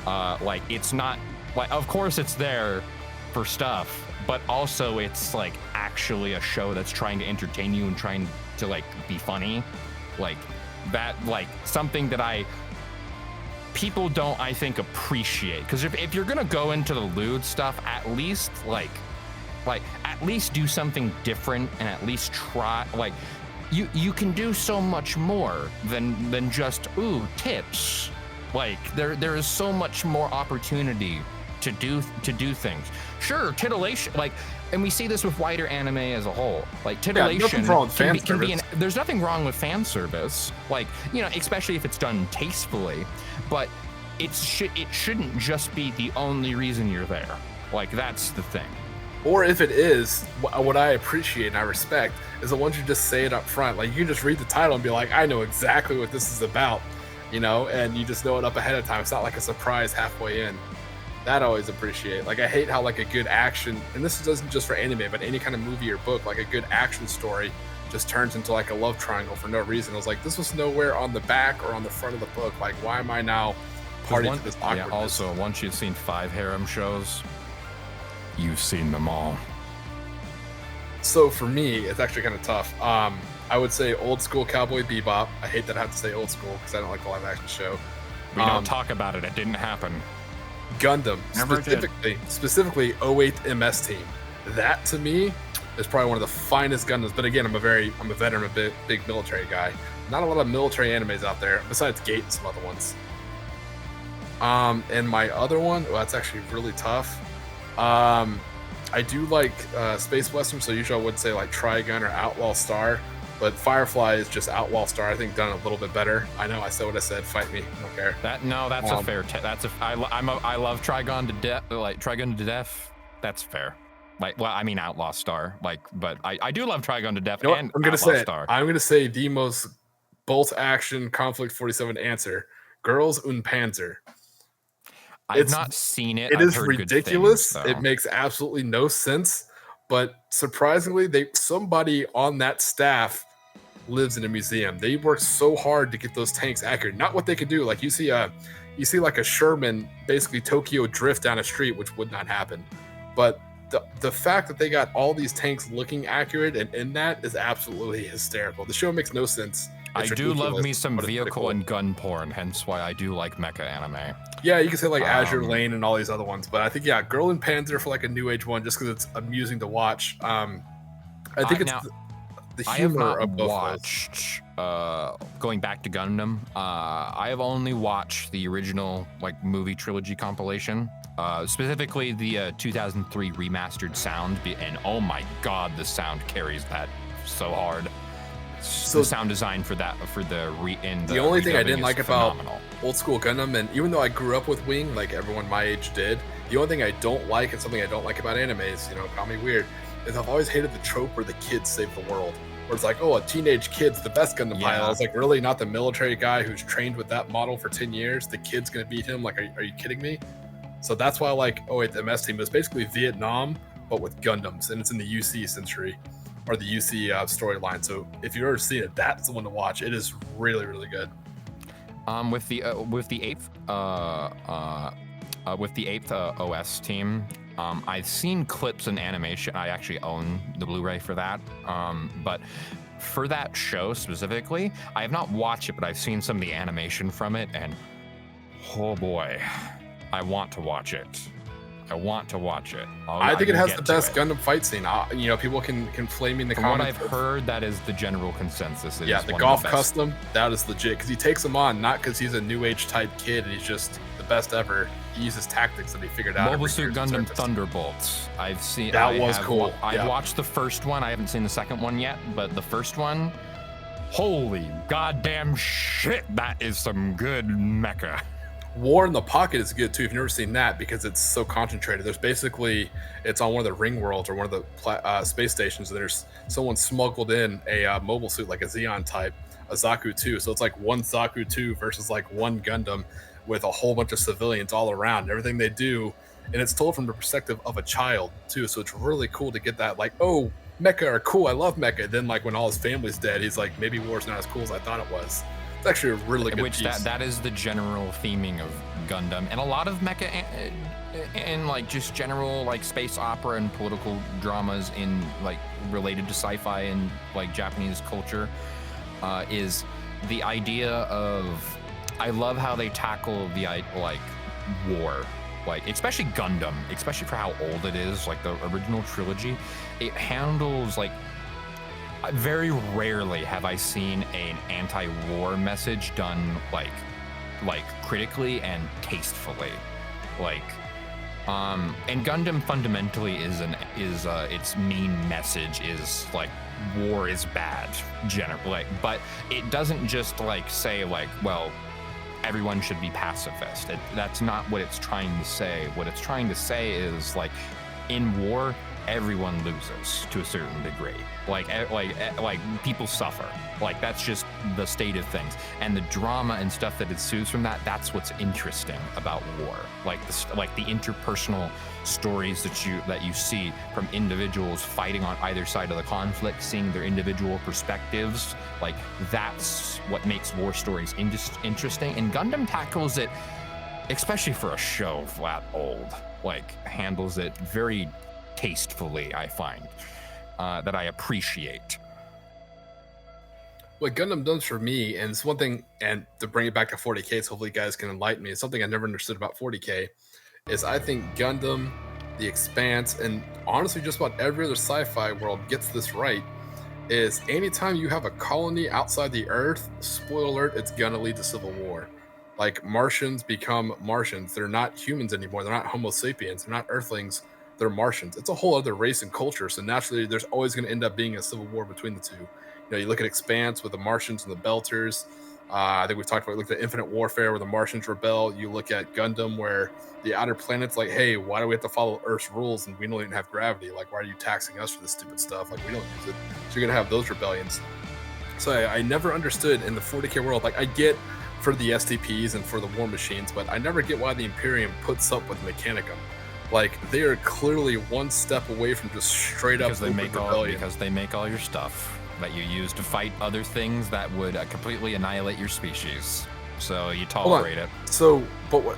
Like it's not like, of course it's there for stuff, but also it's like actually a show that's trying to entertain you and trying to like be funny. Like that, like something that people don't, I think, appreciate. Because if you're gonna go into the lewd stuff, at least at least do something different and at least try. Like you can do so much more than just tits. Like there is so much more opportunity to do things. Sure, titillation, like, and we see this with wider anime as a whole. Like titillation there's nothing wrong with fan service. Like, especially if it's done tastefully, but it shouldn't just be the only reason you're there. Like that's the thing. Or if it is, what I appreciate and I respect is the ones you just say it up front. Like you can just read the title and be like, I know exactly what this is about, and you just know it up ahead of time. It's not like a surprise halfway in. That I always appreciate. Like I hate how like a good action, and this doesn't just for anime, but any kind of movie or book, like a good action story just turns into like a love triangle for no reason. I was like, this was nowhere on the back or on the front of the book. Like, why am I now party to this awkwardness? Yeah, also, once you've seen 5 harem shows, you've seen them all. So for me, it's actually kind of tough. I would say old school Cowboy Bebop. I hate that I have to say old school because I don't like the live action show. We don't talk about it. It didn't happen. Gundam, specifically 08 MS Team. That to me is probably one of the finest Gundams. But again, I'm a veteran, a big military guy. Not a lot of military animes out there besides Gate and some other ones. And my other one, that's actually really tough. I do like space western, so usually I would say like Trigun or Outlaw Star, but Firefly is just Outlaw Star. I think done a little bit better. I know I said what I said. Fight me, I don't care. That's a fair. I love Trigun to death. Like Trigun to death. That's fair. Like, well, I mean Outlaw Star. Like, but I do love Trigun to death and Outlaw Star. I'm gonna say the most bolt action Conflict 47 answer: Girls und Panzer. I've not seen it. It is ridiculous. It makes absolutely no sense. But surprisingly, somebody on that staff lives in a museum. They work so hard to get those tanks accurate. Not what they could do. Like you see like a Sherman basically Tokyo drift down a street, which would not happen. But the fact that they got all these tanks looking accurate and in that is absolutely hysterical. The show makes no sense. I do love me some vehicle and gun porn, hence why I do like mecha anime. Yeah, you can say like Azure Lane and all these other ones, but I think Girl and Panzer for like a new age one, just because it's amusing to watch. I think it's the humor of both watched. Going back to Gundam, I have only watched the original like movie trilogy compilation, specifically the 2003 remastered sound, and oh my god, the sound carries that so hard. So the sound design for that the only thing I didn't like about old school Gundam, and even though I grew up with Wing like everyone my age did, the only thing I don't like and something I don't like about animes, call me weird, is I've always hated the trope where the kids save the world, where it's like, a teenage kid's the best Gundam pilot. I was like, really? Not the military guy who's trained with that model for 10 years? The kid's gonna beat him? Like, are you kidding me? So that's why I like the MS Team. It's basically Vietnam but with Gundams, and it's in the UC century or the UC storyline. So if you've ever seen it, that's the one to watch. It is really, really good. With the eighth OS team, I've seen clips and animation. I actually own the Blu-ray for that. But for that show specifically, I have not watched it, but I've seen some of the animation from it, and Oh boy, I want to watch it. I think it has the best Gundam fight scene. People can flame me in the comments. From what I've heard, that is the general consensus. The golf custom, that is legit because he takes him on not because he's a new age type kid and he's just the best ever. He uses tactics that he figured out. Mobile Suit Gundam Thunderbolts. I've seen that. Was cool. I've watched the first one. I haven't seen the second one yet, but the first one, holy goddamn shit, that is some good mecha. War in the Pocket is good too. If you've never seen that, because it's so concentrated. There's it's on one of the ring worlds or one of the space stations. And there's someone smuggled in a mobile suit like a Xeon type, a Zaku 2. So it's like one Zaku 2 versus like one Gundam with a whole bunch of civilians all around and everything they do. And it's told from the perspective of a child too. So it's really cool to get that like, oh, mecha are cool. I love mecha. Then like when all his family's dead, he's like, maybe war's not as cool as I thought it was. It's actually a really good piece. That is the general theming of Gundam, and a lot of mecha and like just general like space opera and political dramas in like related to sci-fi and like Japanese culture is the idea of. I love how they tackle the like war, like especially Gundam, especially for how old it is. Like the original trilogy, it handles like. Very rarely have I seen an anti-war message done like critically and tastefully, and Gundam fundamentally is its main message is like war is bad, generally, but it doesn't just like say like, well, everyone should be pacifist. That's not what it's trying to say. What it's trying to say is like, in war, everyone loses to a certain degree. Like people suffer. Like that's just the state of things. And the drama and stuff that ensues from that, that's what's interesting about war. Like the interpersonal stories that you see from individuals fighting on either side of the conflict, seeing their individual perspectives. Like that's what makes war stories interesting. And Gundam tackles it, especially for a show that old, like handles it very tastefully, I find, that I appreciate. What Gundam does for me, and it's one thing, and to bring it back to 40K, so hopefully you guys can enlighten me, it's something I never understood about 40K, is I think Gundam, The Expanse, and honestly just about every other sci-fi world gets this right, is anytime you have a colony outside the Earth, spoiler alert, it's gonna lead to civil war. Like, Martians become Martians. They're not humans anymore. They're not Homo sapiens. They're not Earthlings. They're Martians. It's a whole other race and culture. So naturally, there's always going to end up being a civil war between the two. You look at Expanse with the Martians and the Belters. I think we've talked about, look at Infinite Warfare where the Martians rebel. You look at Gundam where the outer planet's like, hey, why do we have to follow Earth's rules and we don't even have gravity? Like, why are you taxing us for this stupid stuff? Like, we don't use it. So you're going to have those rebellions. So I never understood in the 40K world, like I get for the STPs and for the war machines, but I never get why the Imperium puts up with Mechanicum. Like, they are clearly one step away from just straight up rebellion. Because they make all your stuff that you use to fight other things that would completely annihilate your species. So you tolerate it. So,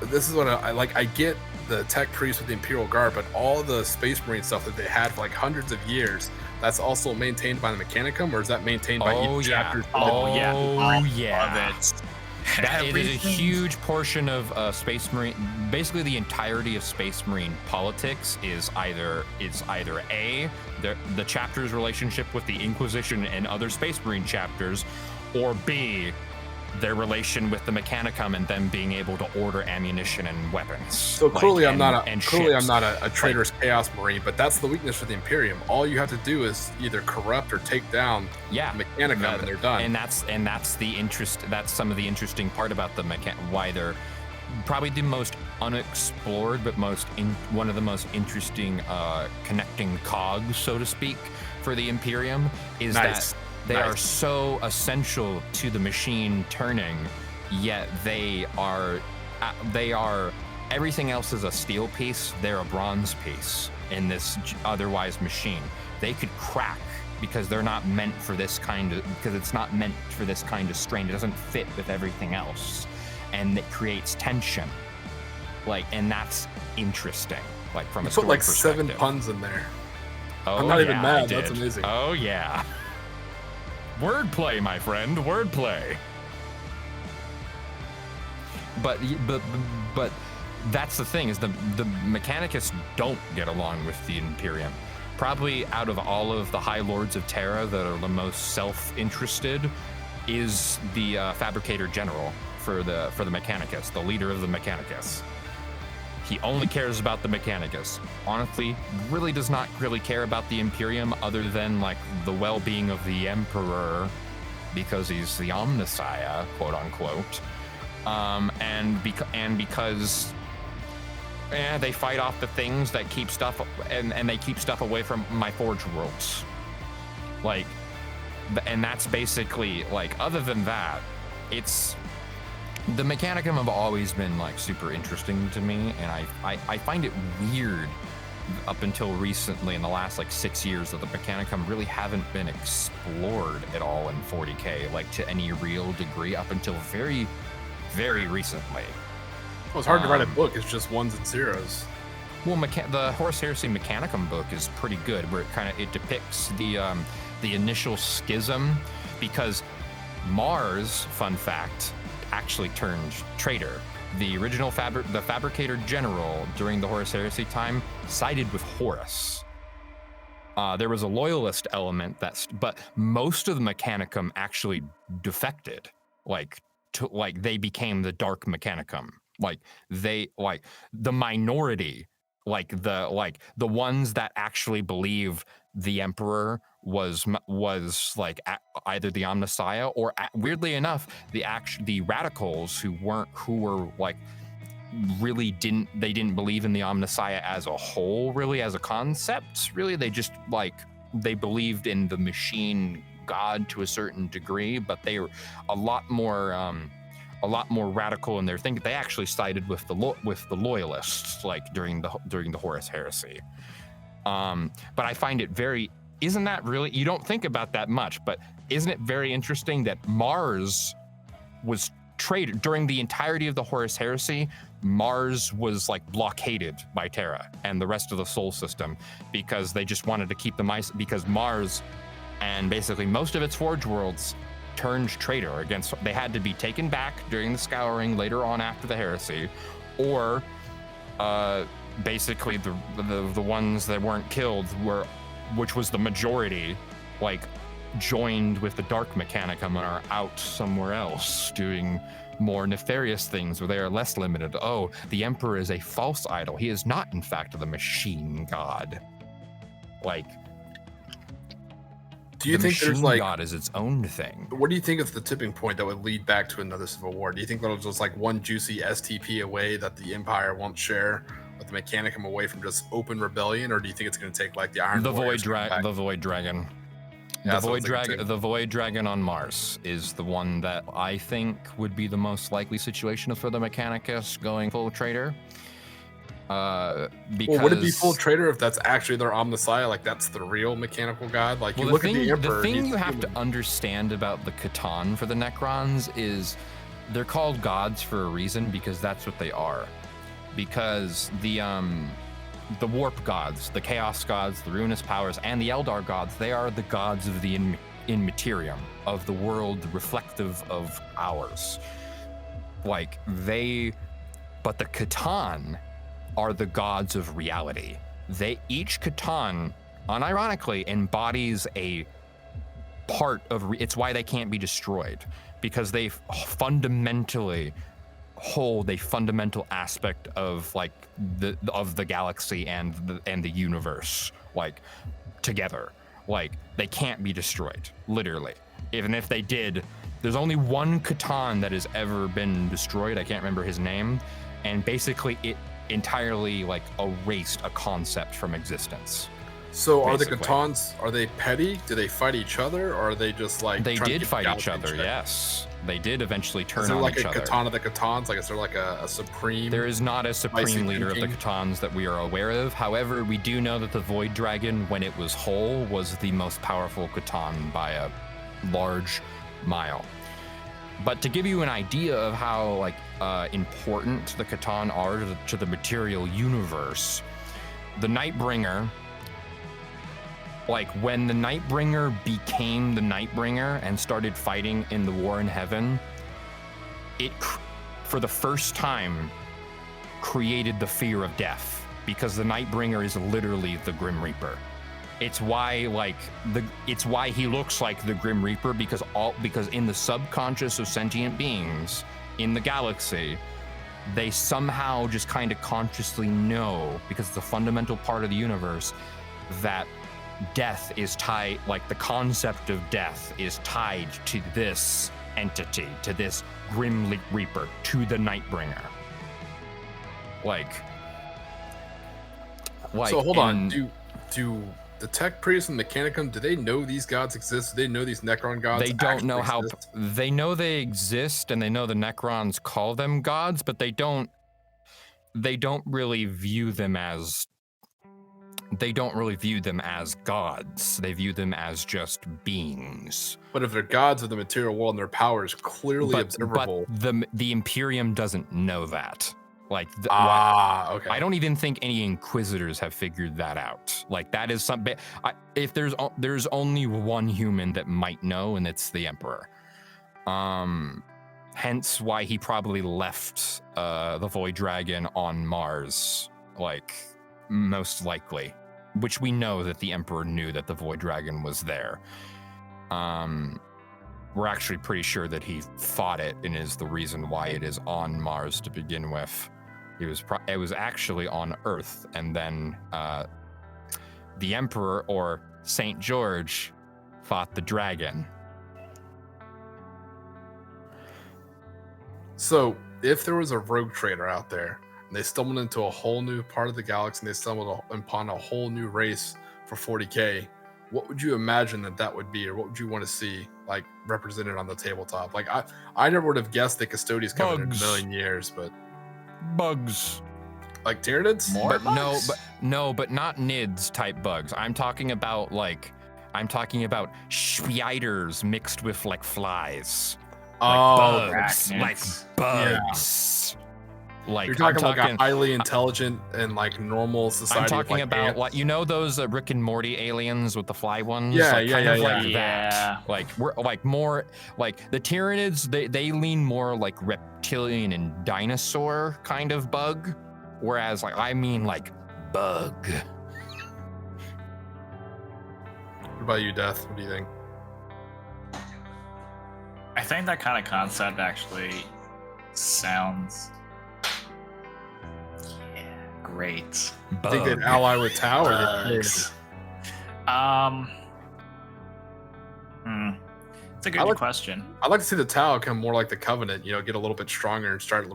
this is what I like. I get the tech priest with the Imperial Guard, but all the Space Marine stuff that they had for like hundreds of years, that's also maintained by the Mechanicum, or is that maintained by each chapter? Love it. That it is a huge portion of Space Marine. Basically, the entirety of Space Marine politics is either A, the chapter's relationship with the Inquisition and other Space Marine chapters, or B, their relation with the Mechanicum and them being able to order ammunition and weapons. So clearly, I'm not a traitorous Chaos Marine, but that's the weakness for the Imperium. All you have to do is either corrupt or take down Mechanicum, and they're done. And that's the interest. That's some of the interesting part about the why they're probably the most unexplored, but one of the most interesting connecting cogs, so to speak, for the Imperium is that. They are so essential to the machine turning, yet they are everything else is a steel piece. They're a bronze piece in this otherwise machine. They could crack because they're not meant for this because it's not meant for this kind of strain. It doesn't fit with everything else, and it creates tension. And that's interesting. From a story perspective. Put 7 puns in there. Oh, I'm not even mad. That's amazing. Oh yeah. Wordplay, my friend, wordplay. but that's the thing, is the Mechanicus don't get along with the Imperium. Probably out of all of the High Lords of Terra that are the most self-interested is the Fabricator General for the Mechanicus, the leader of the Mechanicus. He only cares about the Mechanicus. Honestly, really does not really care about the Imperium other than like the well-being of the Emperor, because he's the Omnissiah, quote unquote, and because they fight off the things that keep stuff, and they keep stuff away from my Forge worlds. Like, and that's basically, like, other than that, it's, the Mechanicum have always been, like, super interesting to me, and I find it weird up until recently, in the last, like, 6 years, that the Mechanicum really haven't been explored at all in 40K, like, to any real degree, up until very, very recently. Well, it's hard to write a book. It's just ones and zeros. Well, the Horus Heresy Mechanicum book is pretty good, where it depicts the initial schism, because Mars, fun fact, actually turned traitor. The original the Fabricator General during the Horus Heresy time sided with Horus. There was a loyalist element but most of the Mechanicum actually defected, they became the Dark Mechanicum. The minority, the ones that actually believe the Emperor was either the Omnissiah or, weirdly enough, the radicals who really didn't believe in the Omnissiah as a whole, really, as a concept. Really, they just they believed in the machine god to a certain degree, but they were a lot more radical in their thinking. They actually sided with the loyalists, during the Horus Heresy. But I find it isn't that really, you don't think about that much, but isn't it very interesting that Mars was traded during the entirety of the Horus Heresy? Mars was blockaded by Terra and the rest of the Sol system, because they just wanted to keep because Mars and basically most of its Forge worlds turned traitor against. They had to be taken back during the Scouring later on after the Heresy, or basically the ones that weren't killed which was the majority, joined with the Dark Mechanicum and are out somewhere else doing more nefarious things where they are less limited. Oh, the Emperor is a false idol. He is not, in fact, the machine god. Do you think there's God is its own thing? What do you think is the tipping point that would lead back to another civil war? Do you think that'll just one juicy STP away that the Empire won't share with the Mechanicum away from just open rebellion, or do you think it's going to take the Iron Warriors the Void Dragon? Yeah, the Void Dragon on Mars is the one that I think would be the most likely situation for the Mechanicus going full traitor. Because would it be full traitor if that's actually their Omnissiah? That's the real mechanical god? You look at the Emperor. The thing you have to understand about the Catan for the Necrons is they're called gods for a reason, because that's what they are. Because the warp gods, the chaos gods, the ruinous powers, and the Eldar gods, they are the gods of the in materiam, of the world reflective of ours. But the Catan are the gods of reality. Each Catan, unironically, embodies a part of it's why they can't be destroyed, because they fundamentally hold a fundamental aspect of the galaxy and the universe together. They can't be destroyed, literally. Even if they did, there's only one Catan that has ever been destroyed. I can't remember his name, and basically it entirely erased a concept from existence. So are the Catans, are they petty? Do they fight each other, or are they just they did fight each other? Yes, they did eventually turn on each other. Is there a Catan of the Catans? Is there a supreme? There is not a supreme leader of the Catans that we are aware of. However, we do know that the Void Dragon, when it was whole, was the most powerful Catan by a large mile. But to give you an idea of how important the Catan are to the material universe, the Nightbringer, when the Nightbringer became the Nightbringer and started fighting in the War in Heaven, for the first time, created the fear of death, because the Nightbringer is literally the Grim Reaper. It's why he looks like the Grim Reaper, because in the subconscious of sentient beings in the galaxy, they somehow just kind of consciously know, because it's a fundamental part of the universe, that death is tied, like the concept of death is tied to this entity, to this Grim Reaper, to the Nightbringer. Like so hold on, do the Tech Priests and Mechanicum, do they know these gods exist? Do they know these Necron gods? They don't know how. Exist? They know they exist, and they know the Necrons call them gods, but they don't really view them as. They don't really view them as gods. They view them as just beings. But if they're gods of the material world and their power is clearly observable, but the Imperium doesn't know that. Like, okay. I don't even think any Inquisitors have figured that out. Like, that is something. If there's only one human that might know, and it's the Emperor. Hence why he probably left the Void Dragon on Mars, like, most likely. Which we know that the Emperor knew that the Void Dragon was there. We're actually pretty sure that he fought it, and is the reason why it is on Mars to begin with. It was actually on Earth, and then the Emperor, or Saint George, fought the dragon. So, if there was a rogue trader out there, and they stumbled into a whole new part of the galaxy, and they stumbled upon a whole new race for 40K, what would you imagine that would be, or what would you want to see, like, represented on the tabletop? Like, I never would have guessed that Custodians coming in a million years, but... Bugs. Like Tyranids? But not Nids type bugs. I'm talking about spiders mixed with like flies. Bugs. Like bugs. Yeah. Like, you're talking like a highly intelligent and like normal society. I'm talking about ants. like, you know those Rick and Morty aliens with the fly ones? Yeah, like, yeah, like that. Like, we're like more like the Tyranids. They lean more like reptilian and dinosaur kind of bug, whereas like I mean like bug. What about you, Death? What do you think? I think that kind of concept actually sounds great. I think they'd ally with Tau, or it's a good question. I'd like to see the Tau become more like the Covenant, get a little bit stronger and start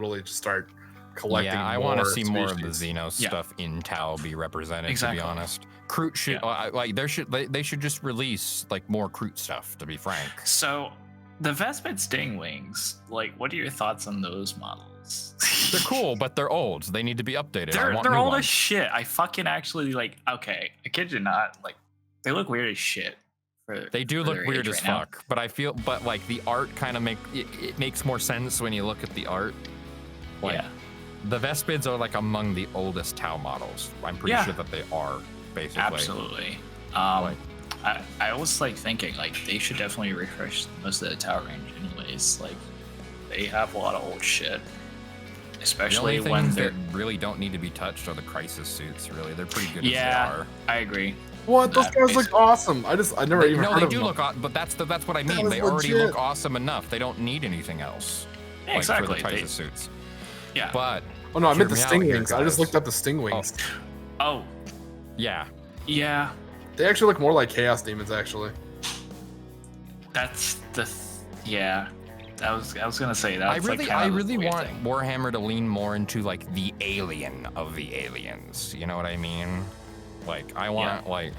collecting. Yeah, I want to see species. more of the Xenos stuff in Tau be represented. Exactly. To be honest, Kroot should they should just release like more Kroot stuff. To be frank. So, the Vespid Stingwings, like, what are your thoughts on those models? They're cool, but they're old. So they need to be updated. They're old as shit. I fucking actually okay. I kid you not. Like, they look weird as shit. They do look weird as fuck. But like the art kind of it makes more sense when you look at the art. Like, yeah. The Vespids are like among the oldest Tau models. I'm pretty sure that they are, basically. Absolutely. I was like thinking like they should definitely refresh most of the Tau range anyways. Like, they have a lot of old shit. Especially the only when things they really don't need to be touched are the crisis suits. Really, they're pretty good as they are. I agree. What? Those guys look awesome. I never even heard of them. No, they do look awesome, but that's what I mean. They already look awesome enough. They don't need anything else. Yeah, exactly. For the crisis suits. Yeah. But I meant the Stingwings. I just looked up the Stingwings. Oh. Yeah. Yeah. They actually look more like Chaos Demons, actually. That's yeah. I was gonna say that. I really want Warhammer to lean more into like the alien of the aliens. You know what I mean? Like, I want I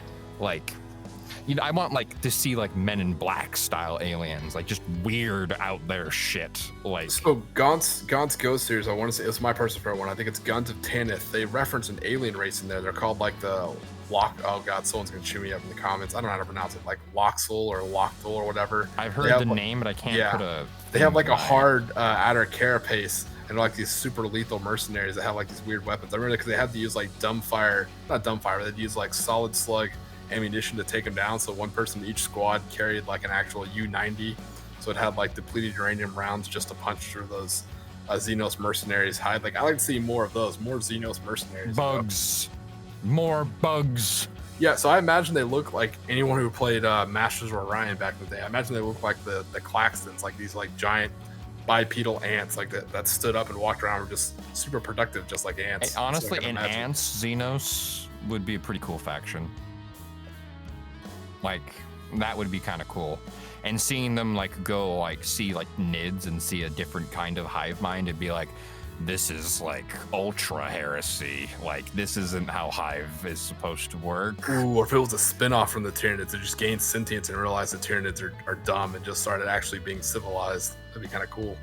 want like to see like Men in Black style aliens, like just weird out there shit. Like, so Gaunt's Ghost series, I want to say it's my personal favorite one. I think it's Guns of Tanith. They reference an alien race in there. They're called like the oh god, someone's gonna chew me up in the comments. I don't know how to pronounce it, like Loxel or Lochthul or whatever. I've heard the name, but I can't put a. They have like a hard outer carapace, and they're like these super lethal mercenaries that have like these weird weapons. I remember because they had to use like not dumbfire, but they'd use like solid slug ammunition to take them down. So one person in each squad carried like an actual U-90, so it had like depleted uranium rounds just to punch through those Xenos mercenaries hide. Like I like to see more of those, more Xenos mercenaries. Bugs, more bugs. Yeah, so I imagine they look like anyone who played Masters of Orion back in the day. I imagine they look like the Claxtons, like these like giant bipedal ants, like that stood up and walked around, were just super productive, just like ants. Hey, honestly, so in ants, Xenos would be a pretty cool faction. Like that would be kind of cool. And seeing them like go like see like NIDS and see a different kind of hive mind, it'd be like, this is like ultra heresy. Like this isn't how hive is supposed to work. Ooh, or if it was a spin-off from the Tyranids that just gained sentience and realized the Tyranids are dumb and just started actually being civilized, that'd be kind of cool.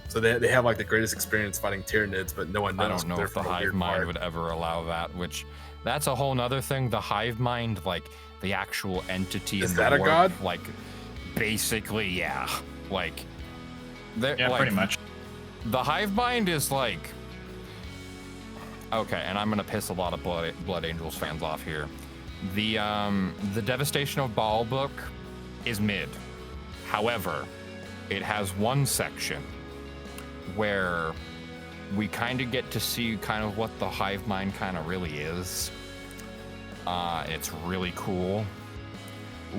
So they have like the greatest experience fighting Tyranids, but no one knows. I don't know if the hive mind would ever allow that, which that's a whole nother thing. The hive mind, like the actual entity is in that the a warp, god? Like basically, yeah. Like yeah, like, pretty much. The hive mind is like, okay, and I'm gonna piss a lot of Blood Angels fans off here. The Devastation of Baal book is mid. However, it has one section where we kind of get to see kind of what the hive mind kind of really is. It's really cool.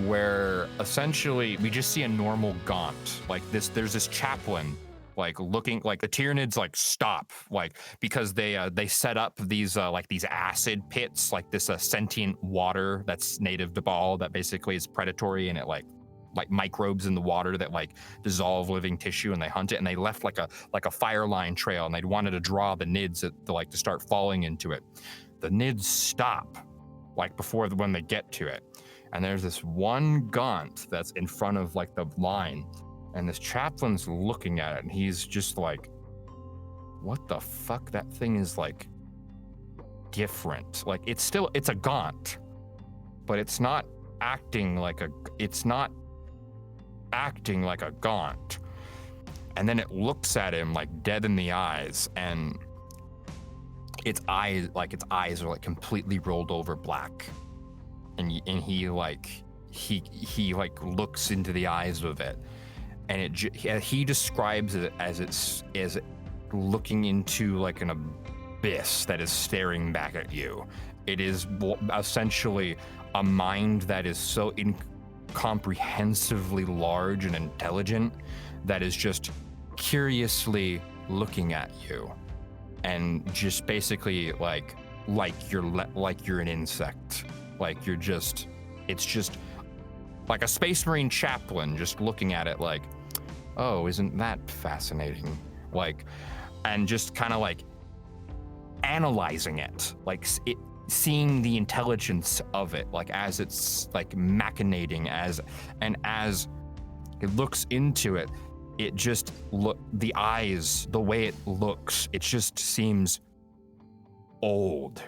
Where essentially we just see a normal gaunt like this. There's this chaplain like looking like the Tyranids like stop like because they set up these like these acid pits, like this sentient water that's native to Baal that basically is predatory, and it like microbes in the water that like dissolve living tissue, and they hunt it, and they left like a fire line trail, and they wanted to draw the NIDS to start falling into it. The NIDS stop like before when they get to it. And there's this one gaunt that's in front of like the line, and this chaplain's looking at it, and he's just like, what the fuck? That thing is like different. Like it's a gaunt, but it's not acting like a gaunt. And then it looks at him like dead in the eyes, and its eyes are like completely rolled over black. And he looks into the eyes of it, and he describes it as looking into like an abyss that is staring back at you. It is essentially a mind that is so incomprehensibly large and intelligent that is just curiously looking at you, and just basically like you're an insect. Like it's just like a Space Marine chaplain just looking at it like, oh, isn't that fascinating? Like, and just kind of like analyzing it, like seeing the intelligence of it, like as it's like machinating, as it looks into it, it just the eyes, the way it looks, it just seems old,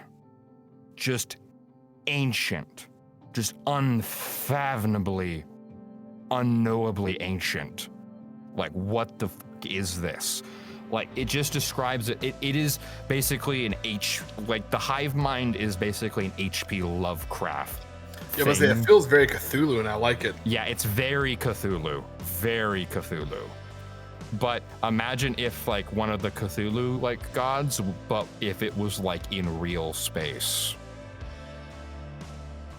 just ancient, just unfathomably, unknowably ancient. Like, what the fuck is this? Like, it just describes it. It is basically like the hive mind is basically an H.P. Lovecraft. Yeah, but it feels very Cthulhu, and I like it. Yeah, it's very Cthulhu. Very Cthulhu. But imagine if like one of the Cthulhu like gods, but if it was like in real space.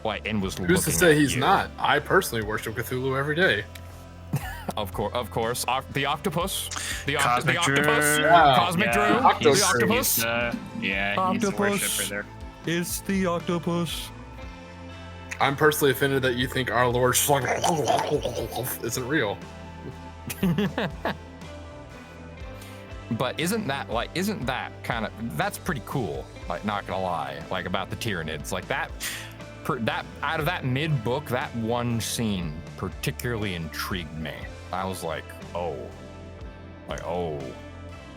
Like, and was Who's to say he's not? I personally worship Cthulhu every day. Of course. The octopus. The Cosmic octopus. Drew. Yeah. Cosmic Drew. Yeah. The octopus. He's the worshiper there. It's the octopus. I'm personally offended that you think our Lord isn't real. But isn't that kind of, that's pretty cool, like, not gonna lie, like about the Tyranids, like that out of that mid book, that one scene particularly intrigued me. I was like, oh.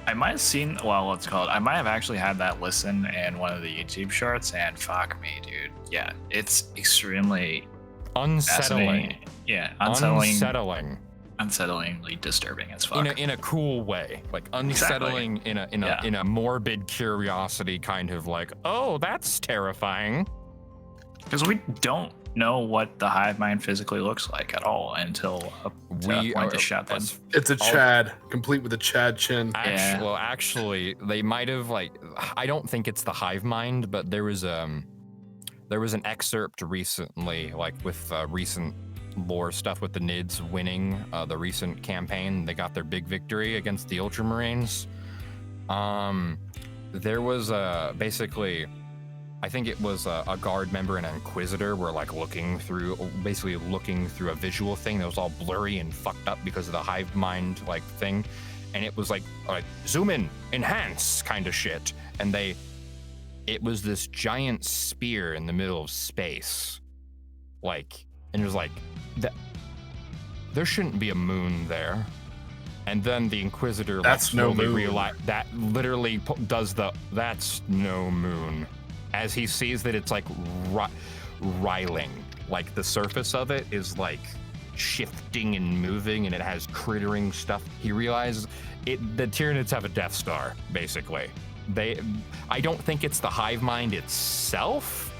I might have seen, I might have actually had that listen in one of the YouTube shorts, and fuck me, dude. Yeah, it's extremely unsettling. Yeah, unsettlingly disturbing as fuck. In a cool way, like unsettling exactly. in a morbid curiosity kind of like, oh, that's terrifying. Because we don't know what the hive mind physically looks like at all until we point to shot them. It's a Chad, complete with a Chad chin. Actually, they might have I don't think it's the hive mind, but there was an excerpt recently, with recent lore stuff with the Nids winning the recent campaign. They got their big victory against the Ultramarines. There was basically, I think it was a guard member and an inquisitor were looking through a visual thing that was all blurry and fucked up because of the hive mind thing, and it was like zoom in, enhance kind of shit, and it was this giant spear in the middle of space, and it was that there shouldn't be a moon there. And then the Inquisitor that's no moon. Realized that literally does that's no moon. As he sees that it's riling, the surface of it is shifting and moving, and it has crittering stuff. He realizes the Tyranids have a Death Star, basically. I don't think it's the hive mind itself,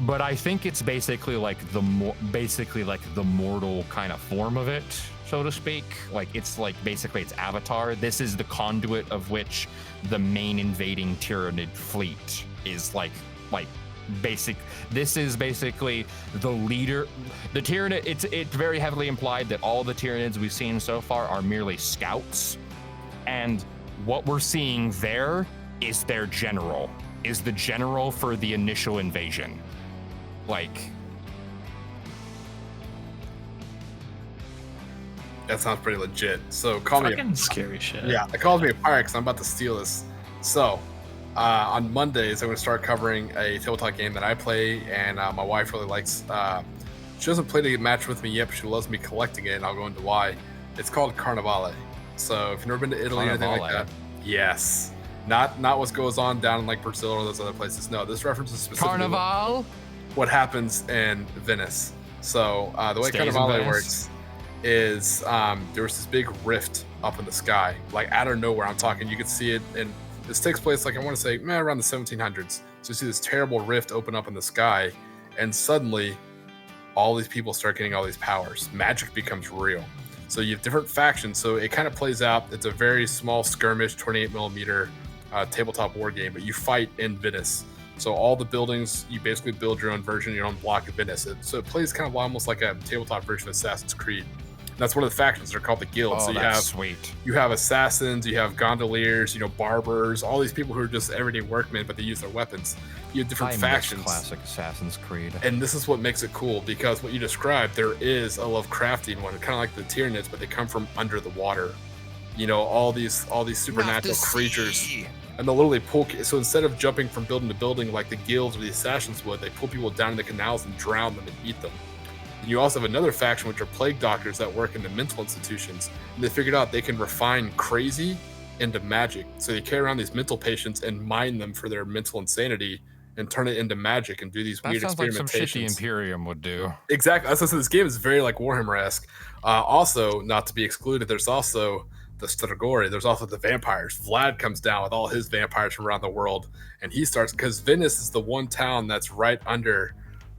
but I think it's basically the mortal kind of form of it, so to speak. It's basically its avatar. This is the conduit of which the main invading Tyranid fleet is this is basically the leader. The Tyranid, it's very heavily implied that all the Tyranids we've seen so far are merely scouts, and what we're seeing there is their general, is the general for the initial invasion. That sounds pretty legit. So call me fucking scary shit. Yeah, it calls me a pirate because I'm about to steal this. So on Mondays, I'm going to start covering a tabletop game that I play, and my wife really likes. She doesn't play the match with me yet, but she loves me collecting it, and I'll go into why. It's called Carnivale. So if you've never been to Italy or anything like that, yes, not what goes on down in Brazil or those other places. No, this references specifically Carnival. What happens in Venice. So the way Carnivale works is there was this big rift up in the sky, out of nowhere. I'm talking, you could see it, and this takes place I want to say around the 1700s. So you see this terrible rift open up in the sky, and suddenly all these people start getting all these powers. Magic becomes real. So you have different factions. So it kind of plays out. It's a very small skirmish, 28 millimeter tabletop war game, but you fight in Venice. So all the buildings, you basically build your own version, your own block of Venice. So it plays kind of almost like a tabletop version of Assassin's Creed. And that's one of the factions. They're called the guilds. Oh, so that's sweet. You have assassins, you have gondoliers, barbers, all these people who are just everyday workmen, but they use their weapons. You have different factions. Classic Assassin's Creed. And this is what makes it cool, because what you described, there is a Lovecraftian one, kind of like the Tyranids, but they come from under the water. All these supernatural creatures. And they'll literally pull. So instead of jumping from building to building like the guilds or the assassins would, they pull people down in the canals and drown them and eat them. And you also have another faction, which are plague doctors that work in the mental institutions. And they figured out they can refine crazy into magic. So they carry around these mental patients and mine them for their mental insanity and turn it into magic and do these weird experimentations. That sounds like some shit the Imperium would do. Exactly. That's what I said. This game is very Warhammer-esque. Also, not to be excluded, there's also the Stragori. There's also the vampires. Vlad comes down with all his vampires from around the world, and he starts, because Venice is the one town that's right under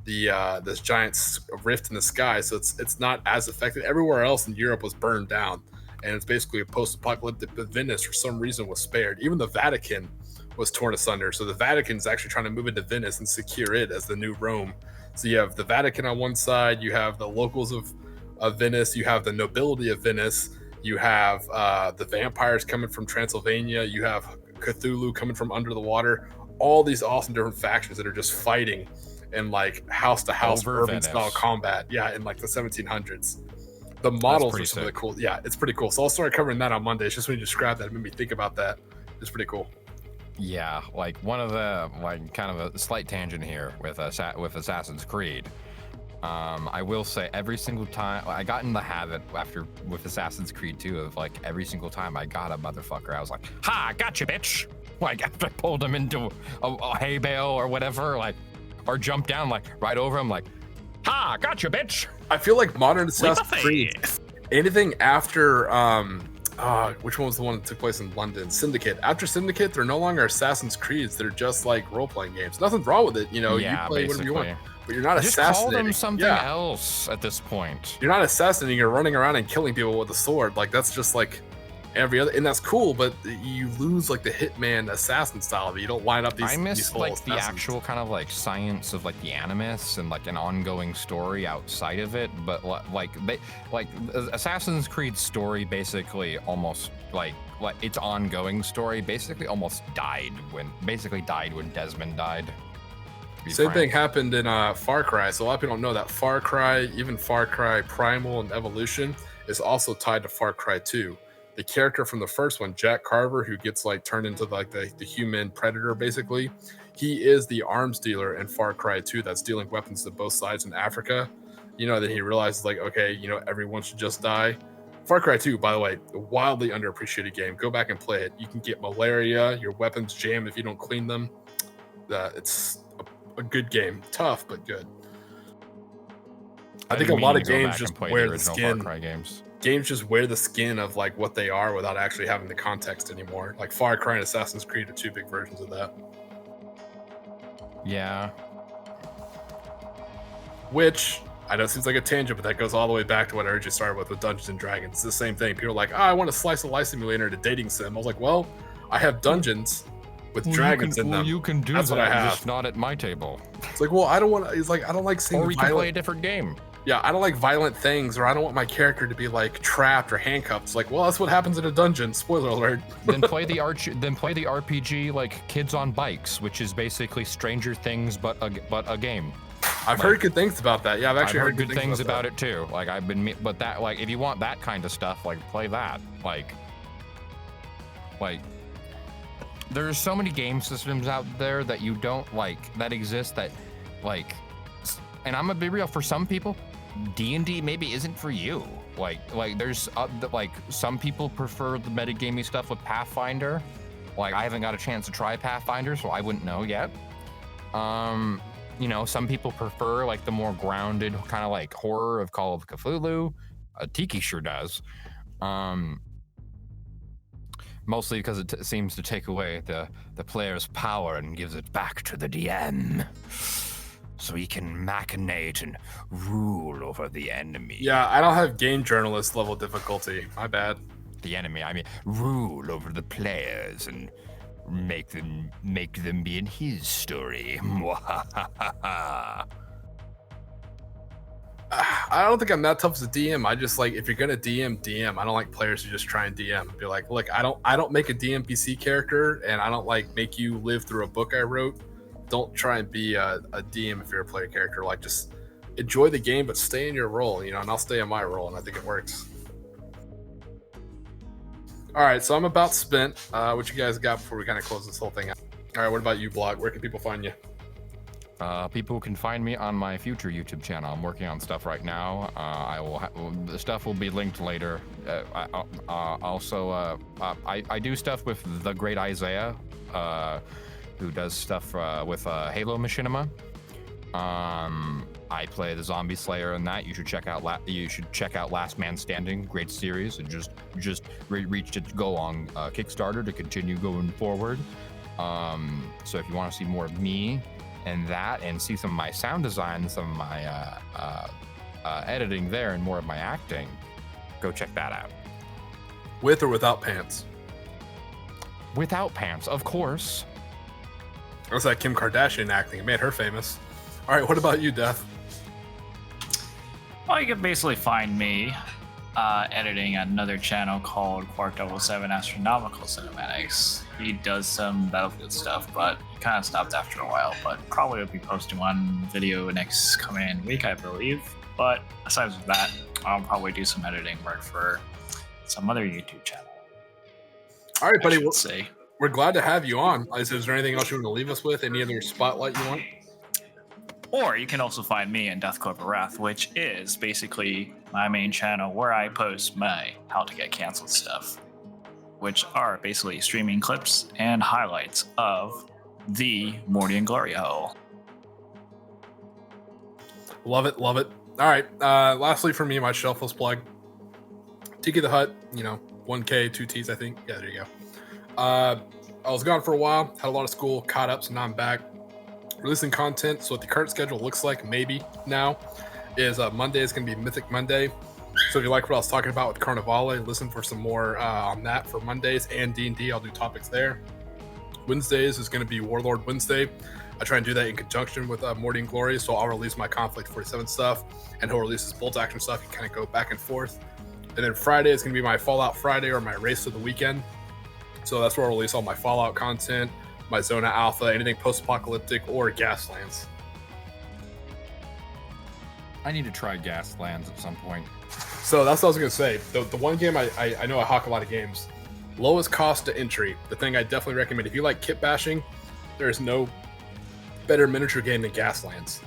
the this giant rift in the sky, so it's not as affected. Everywhere else in Europe was burned down, and it's basically a post-apocalyptic. But Venice, for some reason, was spared. Even the Vatican was torn asunder. So the Vatican's actually trying to move into Venice and secure it as the new Rome. So you have the Vatican on one side, you have the locals of Venice, you have the nobility of Venice, you have the vampires coming from Transylvania, you have Cthulhu coming from under the water. All these awesome different factions that are just fighting in house to house urban style combat. Yeah, in the 1700s. The models are some of the cool. Yeah, it's pretty cool. So I'll start covering that on Monday. It's just when you described that, it made me think about that. It's pretty cool. Yeah, one of the kind of a slight tangent here with Assassin's Creed. I will say every single time I got in the habit with Assassin's Creed 2 of every single time I got a motherfucker, I was like, "Ha, gotcha, bitch!" After I pulled him into a hay bale or whatever, or jumped down right over him, "Ha, gotcha, bitch!" I feel like modern Assassin's Creed, anything after which one was the one that took place in London? Syndicate. After Syndicate, they're no longer Assassin's Creeds. They're just role-playing games. Nothing's wrong with it. You play whatever you want. But you're not Just call assassinating. them something else at this point. You're not assassinating. You're running around and killing people with a sword. Like that's just like every other, and that's cool. But you lose like the hitman assassin style of it. You don't line up these. I miss these full like assassins. the actual kind of like science of like the animus and like an ongoing story outside of it. But like Assassin's Creed's story basically almost like its ongoing story basically almost died when Desmond died. Same thing happened in Far Cry. So a lot of people don't know that Far Cry, even Far Cry Primal and Evolution, is also tied to Far Cry 2. The character from the first one, Jack Carver, who gets like turned into like the human predator, basically, he is the arms dealer in Far Cry 2 that's dealing weapons to both sides in Africa. You know, that he realizes like, okay, you know, everyone should just die. Far Cry 2, by the way, a wildly underappreciated game. Go back and play it. You can get malaria, your weapons jam if you don't clean them. It's a good game. Tough, but good. I think a lot of games just wear the skin. Far Cry games. Games just wear the skin of like what they are without actually having the context anymore. Like Far Cry and Assassin's Creed are two big versions of that. Yeah. Which, I know it seems like a tangent, but that goes all the way back to what I originally started with Dungeons and Dragons. It's the same thing. People are like, I want to slice a life simulator to dating sim. I was like, well, I have dungeons with dragons in them. You can do That's that, what I have. just not at my table. It's like, well, I don't want to. It's like, I don't like seeing Or we can play a different game. Yeah, I don't like violent things, or I don't want my character to be like trapped or handcuffed. It's like, well, that's what happens in a dungeon. Spoiler alert. Then play the RPG like Kids on Bikes, which is basically Stranger Things but a game. I've heard good things about that. Yeah, I've actually heard good things about it too. Like but that like if you want that kind of stuff, like play that. Like there's so many game systems out there that you don't like that exist that like, and I'm gonna be real, for some people D&D maybe isn't for you. Like there's like some people prefer the metagamey stuff with Pathfinder. Like I haven't got a chance to try Pathfinder, so I wouldn't know yet. You know, some people prefer like the more grounded kind of like horror of Call of Cthulhu. Tiki sure does. Mostly because it seems to take away the player's power and gives it back to the DM. So he can machinate and rule over the enemy. Yeah, I don't have game journalist level difficulty. My bad. The enemy, I mean, rule over the players and make them be in his story. I don't think I'm that tough as a DM. I just like, if you're gonna DM. I don't like players who just try and DM. Be like, look, I don't make a DMPC character, and I don't like make you live through a book I wrote. Don't try and be a DM if you're a player character. Like, just enjoy the game, but stay in your role, you know, and I'll stay in my role, and I think it works. All right, so I'm about spent. What you guys got before we kind of close this whole thing out? All right, what about you, Block? Where can people find you? People can find me on my future YouTube channel. I'm working on stuff right now. The stuff will be linked later. I do stuff with the great Isaiah, who does stuff with Halo Machinima. I play the Zombie Slayer in that. You should check out Last Man Standing, great series, and just reached its goal on Kickstarter to continue going forward. So if you want to see more of me and that, and see some of my sound design, some of my editing there, and more of my acting, go check that out. With or without pants? Without pants, of course. It was like Kim Kardashian acting. It made her famous. All right, what about you, Death? Well, you can basically find me editing another channel called Quark 77 Astronomical Cinematics. He does some Battlefield stuff, but he kind of stopped after a while. But probably will be posting one video next coming week, I believe. But aside from that, I'll probably do some editing work for some other YouTube channel. All right, buddy. We're glad to have you on. Is there anything else you want to leave us with? Any other spotlight you want? Or you can also find me in Korps of Wrath, which is basically my main channel where I post my how to get canceled stuff, which are basically streaming clips and highlights of the Morty and Glory hole. Love it. All right. Lastly, for me, my shelfless plug. TikitheHutt, 1K, 2 T's, I think. Yeah, there you go. I was gone for a while, had a lot of school, caught up, so now I'm back. releasing content. So what the current schedule looks like, maybe now, is Monday is going to be Mythic Monday. So if you like what I was talking about with Carnivale, listen for some more on that for Mondays, and D&D. I'll do topics there. Wednesdays is going to be Warlord Wednesday. I try and do that in conjunction with Morty and Glory. So I'll release my Conflict 47 stuff, and he'll release his bolt action stuff. You kind of go back and forth. And then Friday is going to be my Fallout Friday, or my race of the weekend. So that's where I'll release all my Fallout content, my Zona Alpha, anything post-apocalyptic, or Gaslands. I need to try Gaslands at some point. So that's what I was going to say. The one game I know I hawk a lot of games. Lowest cost to entry. The thing I definitely recommend. If you like kit bashing, there's no better miniature game than Gaslands.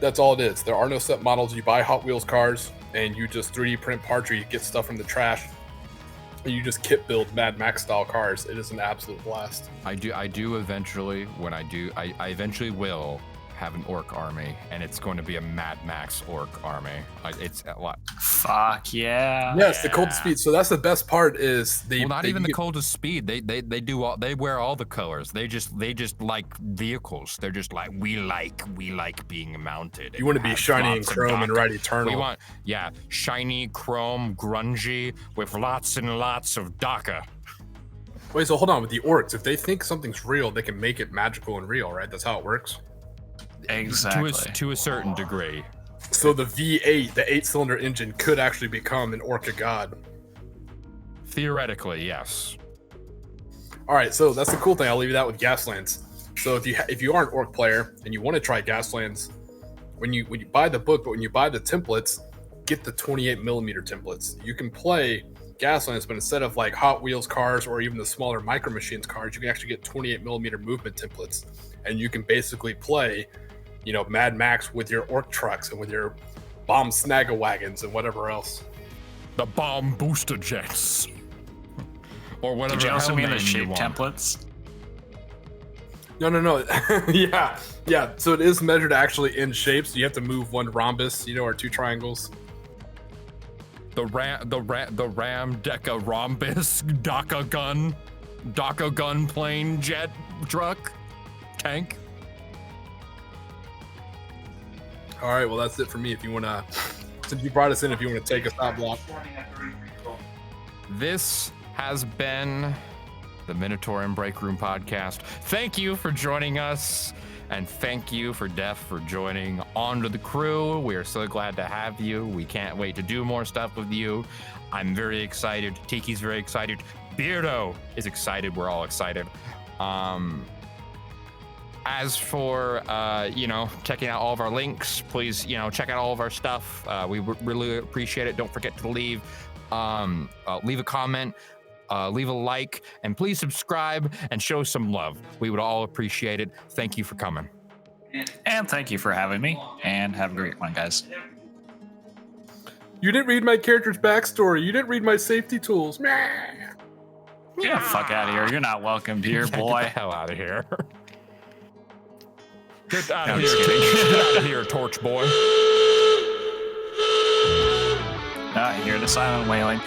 That's all it is. There are no set models. You buy Hot Wheels cars, and you just 3D print parts, or you get stuff from the trash, and you just kit build Mad Max style cars. It is an absolute blast. I do eventually, I eventually will have an orc army, and it's going to be a Mad Max orc army. It's a lot. Fuck yeah. Yes, the cold speed. So that's the best part is the coldest speed. They wear all the colors. They just like vehicles. They're just like we like being mounted. You want to be shiny and chrome and ride eternal. We want shiny, chrome, grungy with lots and lots of DACA. Wait, so hold on. With the orcs, if they think something's real, they can make it magical and real, right? That's how it works. Exactly. To a certain degree. So the V8, the 8-cylinder engine, could actually become an Orca god. Theoretically, yes. All right, so that's the cool thing. I'll leave you that with Gaslands. So if you are an Orc player and you want to try Gaslands, when you buy the book, but when you buy the templates, get the 28mm templates. You can play Gaslands, but instead of like Hot Wheels cars or even the smaller Micro Machines cars, you can actually get 28mm movement templates, and you can basically play, Mad Max with your orc trucks and with your bomb snag-a-wagons and whatever else. The bomb booster jets. Or whatever. Did you also mean the you shape want. templates? No. Yeah. So it is measured actually in shapes. You have to move one rhombus, or 2 triangles. The ram Deca rhombus DACA gun plane jet truck tank. All right, well, that's it for me. If you want to, since you brought us in, if you want to take a stop block. This has been the Munitorum Breakroom podcast. Thank you for joining us, and thank you for Def for joining onto the crew. We are so glad to have you. We can't wait to do more stuff with you. I'm very excited. Tiki's very excited. Beardo is excited. We're all excited. As for, checking out all of our links, please, check out all of our stuff. We really appreciate it. Don't forget to leave a comment, leave a like, and please subscribe and show some love. We would all appreciate it. Thank you for coming. And thank you for having me, and have a great one, guys. You didn't read my character's backstory. You didn't read my safety tools. Get the fuck out of here. You're not welcome here, boy. Get the hell out of here. Get out of here, get out of here, torch boy. Hear the silent wailing.